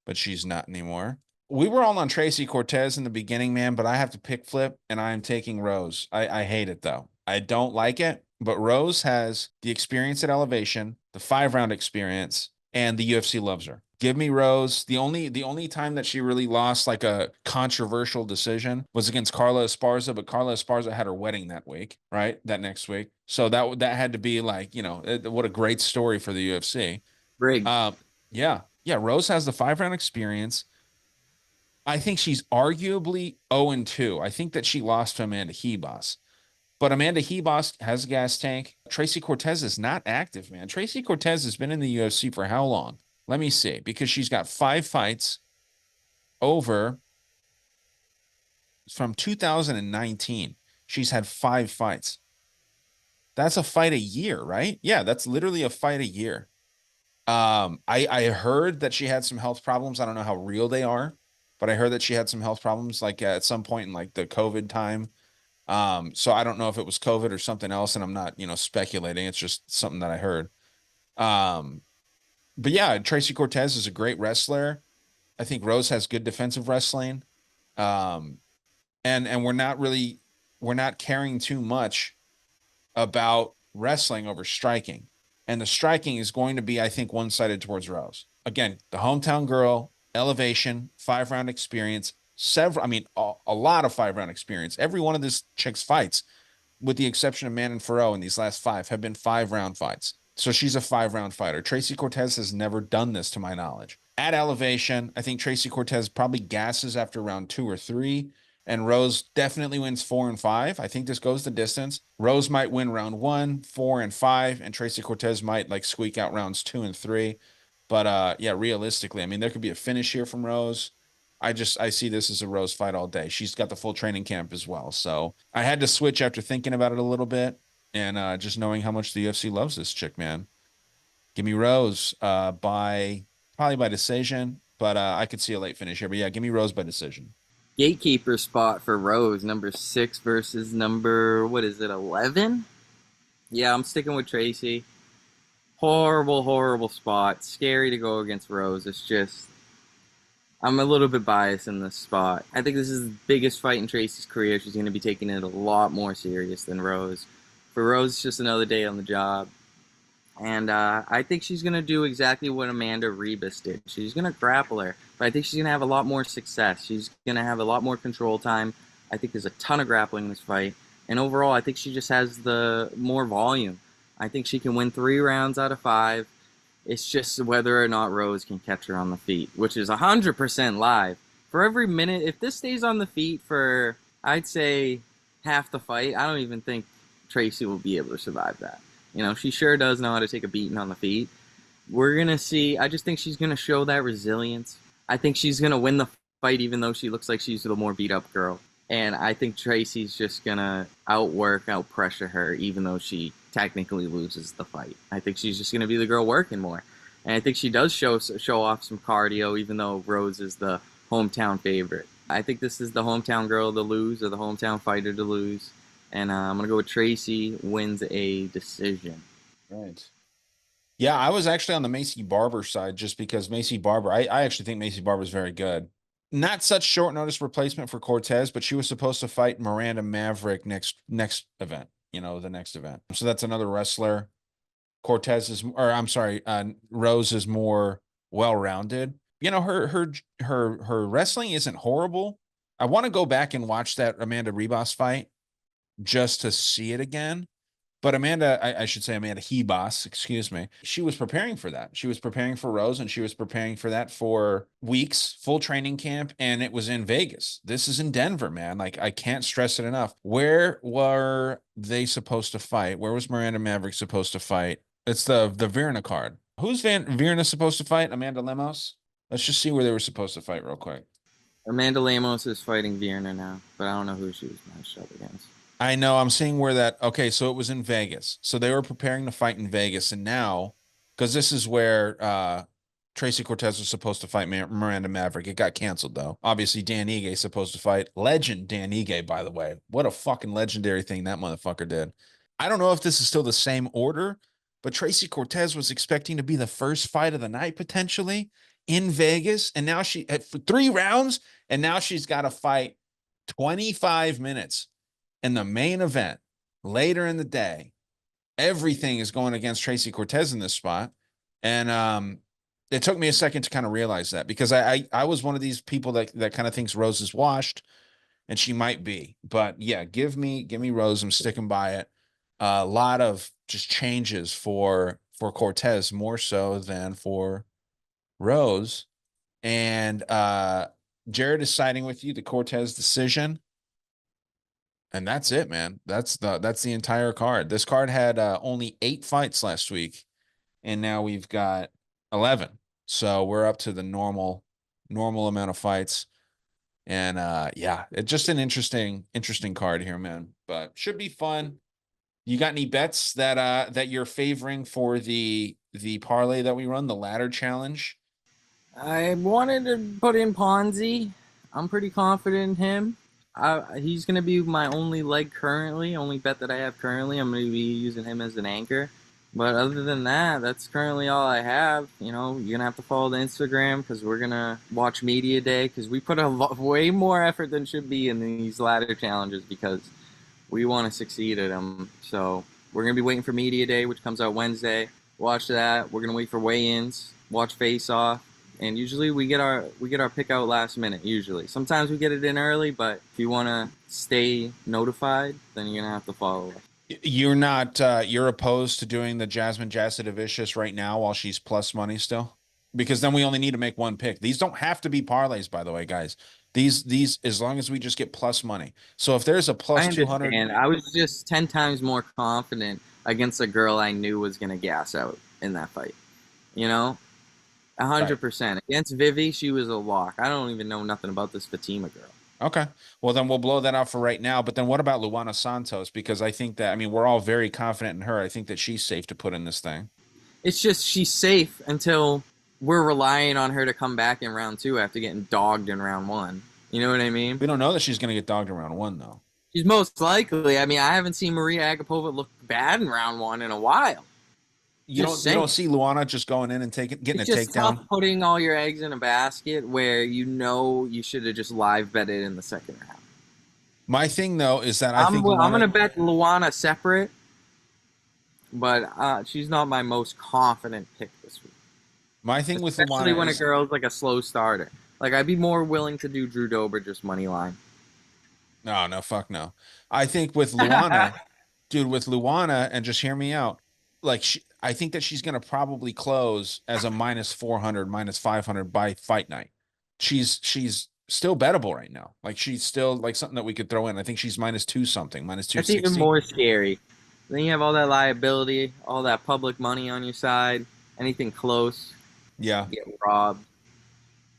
but she's not anymore. We were all on Tracy Cortez in the beginning, man, but I have to pick flip, and I am taking Rose. I hate it, though. I don't like it, but Rose has the experience at elevation, the 5-round experience, and the UFC loves her. Give me Rose. The only time that she really lost like a controversial decision was against Carla Esparza, but Carla Esparza had her wedding that week, right? That next week. So that had to be like, what a great story for the UFC. Rigged. Yeah. Yeah, Rose has the 5 round experience. I think she's arguably 0-2. I think that she lost to Amanda Hebos. But Amanda Hebos has a gas tank. Tracy Cortez is not active, man. Tracy Cortez has been in the UFC for how long? Let me see. Because she's got 5 fights over from 2019. She's had 5 fights. That's a fight a year, right? Yeah, that's literally a fight a year. I heard that she had some health problems. I don't know how real they are, but I heard that she had some health problems like at some point in like the COVID time. So I don't know if it was COVID or something else, and I'm not, speculating. It's just something that I heard. Um, but yeah, Tracy Cortez is a great wrestler. I think Rose has good defensive wrestling. Um, and we're not caring too much about wrestling over striking. And the striking is going to be, I think, one-sided towards Rose. Again, the hometown girl, elevation, 5 round experience, a lot of 5 round experience. Every one of this chick's fights, with the exception of Manon Farrow in these last 5, have been 5 round fights. So she's a 5 round fighter. Tracy Cortez has never done this to my knowledge. At elevation, I think Tracy Cortez probably gasses after round 2 or 3, and Rose definitely wins 4 and 5. I think this goes the distance. Rose might win round 1, 4 and 5, and Tracy Cortez might like squeak out rounds 2 and 3. But yeah, realistically, I mean, there could be a finish here from Rose. I see this as a Rose fight all day. She's got the full training camp as well. So I had to switch after thinking about it a little bit and just knowing how much the UFC loves this chick, man. Give me Rose by probably by decision, but I could see a late finish here. But yeah, give me Rose by decision. Gatekeeper spot for Rose, number 6 versus number, what is it, 11? Yeah, I'm sticking with Tracy. Horrible, horrible spot. Scary to go against Rose. It's just, I'm a little bit biased in this spot. I think this is the biggest fight in Tracy's career. She's going to be taking it a lot more serious than Rose. For Rose, it's just another day on the job. And I think she's going to do exactly what Amanda Ribas did. She's going to grapple her, but I think she's going to have a lot more success. She's going to have a lot more control time. I think there's a ton of grappling in this fight. And overall, I think she just has the more volume. I think she can win 3 rounds out of 5. It's just whether or not Rose can catch her on the feet, which is 100% live. For every minute, if this stays on the feet for, I'd say, half the fight, I don't even think Tracy will be able to survive that. She sure does know how to take a beating on the feet. We're going to see. I just think she's going to show that resilience. I think she's going to win the fight even though she looks like she's the more beat-up girl. And I think Tracy's just going to out-pressure her even though she technically loses the fight. I think she's just going to be the girl working more. And I think she does show off some cardio even though Rose is the hometown favorite. I think this is the hometown girl to lose or the hometown fighter to lose. And I'm going to go with Tracy wins a decision. Right. Yeah, I was actually on the Macy Barber side just because Macy Barber, I actually think Macy Barber is very good. Not such short notice replacement for Cortez, but she was supposed to fight Miranda Maverick next event, the next event. So that's another wrestler. Cortez is, or I'm sorry, Rose is more well-rounded. Her wrestling isn't horrible. I want to go back and watch that Amanda Ribas fight just to see it again. But I should say Amanda Hebos, excuse me. She was preparing for that. She was preparing for Rose, and she was preparing for that for weeks, full training camp, and it was in Vegas. This is in Denver, man. Like, I can't stress it enough. Where were they supposed to fight? Where was Miranda Maverick supposed to fight? It's the Virna card. Who's Virna supposed to fight? Amanda Lemos? Let's just see where they were supposed to fight real quick. Amanda Lemos is fighting Virna now, but I don't know who she was matched up against. I know. I'm seeing where that. Okay, so it was in Vegas. So they were preparing to fight in Vegas, and now, because this is where Tracy Cortez was supposed to fight Miranda Maverick. It got canceled though. Obviously, Dan Ige is supposed to fight legend Dan Ige. By the way, what a fucking legendary thing that motherfucker did. I don't know if this is still the same order, but Tracy Cortez was expecting to be the first fight of the night potentially in Vegas, and now she for 3 rounds, and now she's got to fight 25 minutes. In the main event later in the day. Everything is going against Tracy Cortez in this spot. And it took me a second to kind of realize that because I was one of these people that kind of thinks Rose is washed, and she might be. But yeah, give me Rose. I'm sticking by it. A lot of just changes for Cortez more so than for Rose. And Jared is siding with you, the Cortez decision. And that's it, man. That's the entire card. This card had only 8 fights last week, and now we've got 11. So we're up to the normal amount of fights. And yeah, it's just an interesting card here, man. But should be fun. You got any bets that you're favoring for the parlay that we run, the ladder challenge? I wanted to put in Ponzi. I'm pretty confident in him. He's going to be my only leg currently, only bet that I have currently. I'm going to be using him as an anchor. But other than that, that's currently all I have. You know, you're going to have to follow the Instagram because we're going to watch Media Day because we put way more effort than should be in these ladder challenges because we want to succeed at them. So we're going to be waiting for Media Day, which comes out Wednesday. Watch that. We're going to wait for weigh-ins, watch Face Off. And usually we get our pick out last minute. Usually, sometimes we get it in early, but if you want to stay notified, then you're gonna have to follow us. You're not you're opposed to doing the Jasmine Jassidavicius right now while she's plus money still? Because then we only need to make one pick. These don't have to be parlays, by the way, guys. These as long as we just get plus money. So if there's a I plus 200, understand. I was just 10 times more confident against a girl I knew was gonna gas out in that fight. You know, a right. 100% against Vivi, she was a lock. I don't even know nothing about this Fatima girl. Okay. Well, then we'll blow that out for right now. But then what about Luana Santos? Because I think that, I mean, we're all very confident in her. I think that she's safe to put in this thing. It's just she's safe until we're relying on her to come back in round two after getting dogged in round one. You know what I mean? We don't know that she's going to get dogged in round one, though. She's most likely. I mean, I haven't seen Maria Agapova look bad in round one in a while. Just You saying. don't see Luana just going in and getting a It's just tough takedown. putting all your eggs in a basket where you know you should have just live betted in the second round. My thing though is that I think I'm Luana. gonna bet Luana separate, but she's not my most confident pick this week, My thing with especially Luana when a is girl's like a slow starter. Like I'd be more willing to do Drew Dober just money line. no, no, fuck no. I think with Luana, dude, with Luana, and just hear me out. I think that she's gonna probably close as a minus 400, minus 500 by fight night. She's still bettable right now. Like she's still like something that we could throw in. I think she's minus two something, minus That's even 260. more scary. Then you have all that liability, all that public money on your side. Anything close, Yeah. you get robbed.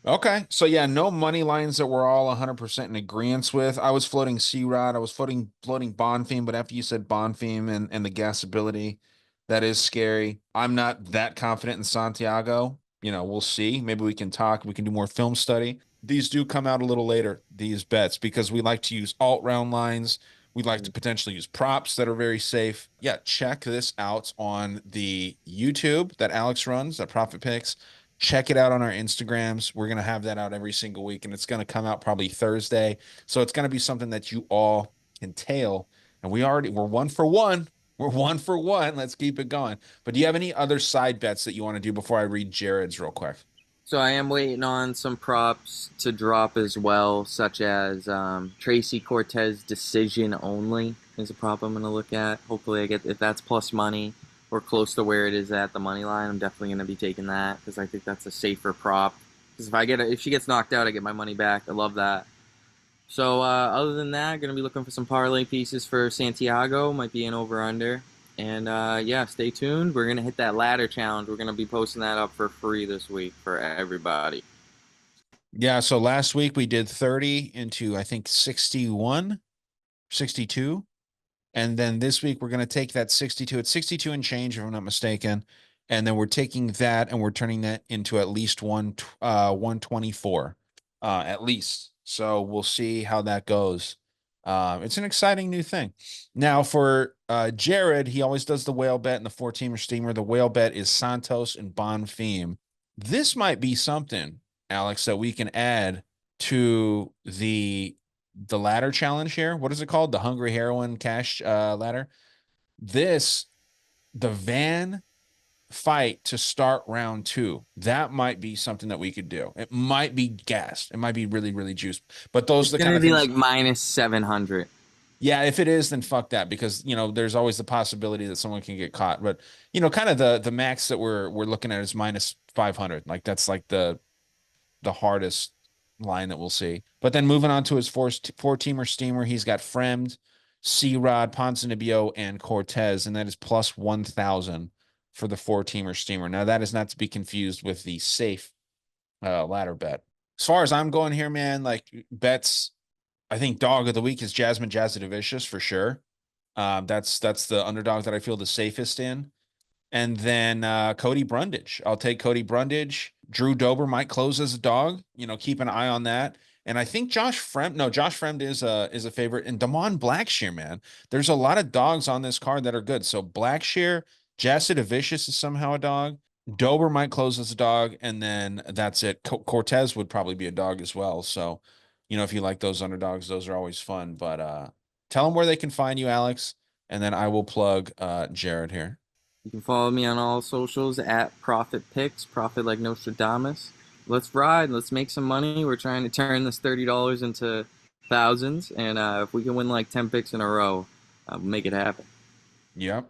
Okay. So yeah, no money lines that we're all 100% in agreement with. I was floating C-Rod. I was floating Bond Theme, but after you said Bond Theme and the gas ability, that is scary. I'm not that confident in Santiago. You know, we'll see. Maybe we can talk. We can do more film study. These do come out a little later, these bets, because we like to use alt round lines. We like to potentially use props that are very safe. Yeah, check this out on the YouTube that Alex runs, that Profit Picks. Check it out on our Instagrams. We're going to have that out every single week, and it's going to come out probably Thursday. So it's going to be something that you all can tail. And we're 1 for 1. We're 1 for 1. Let's keep it going. But do you have any other side bets that you want to do before I read Jared's real quick? So I am waiting on some props to drop as well, such as Tracy Cortez decision only is a prop I'm going to look at. Hopefully, I get if that's plus money or close to where it is at the money line. I'm definitely going to be taking that because I think that's a safer prop. Because if she gets knocked out, I get my money back. I love that. So other than that, going to be looking for some parlay pieces for Santiago. Might be an over under. And yeah, stay tuned. We're gonna hit that ladder challenge. We're gonna be posting that up for free this week for everybody. Yeah, so last week we did 30 into I think 61, 62. And then this week we're going to take that 62. It's 62 and change, if I'm not mistaken. And then we're taking that and we're turning that into at least 124, at least. So we'll see how that goes. It's an exciting new thing. Now for Jared, he always does the whale bet and the 4-teamer steamer. The whale bet is Santos and Bonfim. This might be something, Alex, that we can add to the ladder challenge here. What is it called? The Hungry Heroin Cash ladder. This, the Van fight to start round two. That might be something that we could do. It might be gassed. It might be really, really juiced. But those It's are the kind gonna of be things. like minus 700. Yeah, if it is, then fuck that because there's always the possibility that someone can get caught. But kind of the max that we're looking at is minus 500. Like that's like the hardest line that we'll see. But then moving on to his four-teamer steamer, he's got Fremd, C-Rod, Ponzinibbio, and Cortez, and that is plus 1,000 for the four-teamer steamer. Now, that is not to be confused with the safe ladder bet. As far as I'm going here, man, like bets, I think dog of the week is Jasmine Jazzadavicius for sure. That's the underdog that I feel the safest in. And then Cody Brundage. I'll take Cody Brundage. Drew Dober might close as a dog. Keep an eye on that. And I think Josh Fremd is a favorite. And Damon Blackshear, man. There's a lot of dogs on this card that are good. So Blackshear, Jazzadavicius is somehow a dog. Dober might close as a dog, and then that's it. Cortez would probably be a dog as well. So, if you like those underdogs, those are always fun. But tell them where they can find you, Alex, and then I will plug Jared here. You can follow me on all socials at Profit Picks, Profit like Nostradamus. Let's ride. Let's make some money. We're trying to turn this $30 into thousands, and if we can win like 10 picks in a row, we'll make it happen. Yep.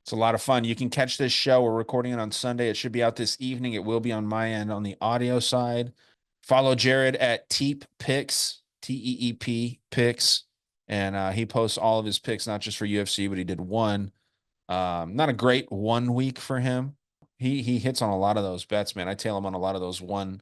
It's a lot of fun. You can catch this show. We're recording it on Sunday. It should be out this evening. It will be on my end on the audio side. Follow Jared at Teep Picks, Teep Picks. And he posts all of his picks, not just for UFC, but he did one. Not a great 1 week for him. He hits on a lot of those bets, man. I tail him on a lot of those one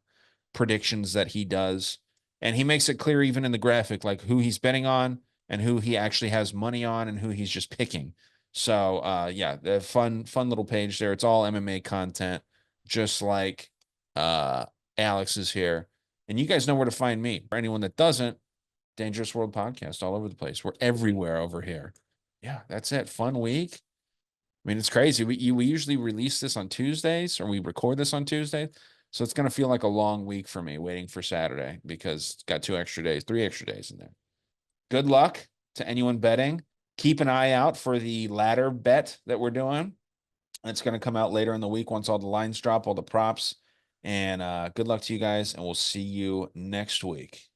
predictions that he does. And he makes it clear even in the graphic, like who he's betting on and who he actually has money on and who he's just picking. So yeah, the fun little page there. It's all MMA content, just like Alex is here. And you guys know where to find me. For anyone that doesn't, Dangerous World Podcast all over the place. We're everywhere over here. Yeah, that's it. Fun week. I mean, it's crazy. We usually release this on Tuesdays or we record this on Tuesdays. So it's going to feel like a long week for me waiting for Saturday because it's got 3 extra days in there. Good luck to anyone betting. Keep an eye out for the ladder bet that we're doing. It's going to come out later in the week once all the lines drop, all the props. And good luck to you guys, and we'll see you next week.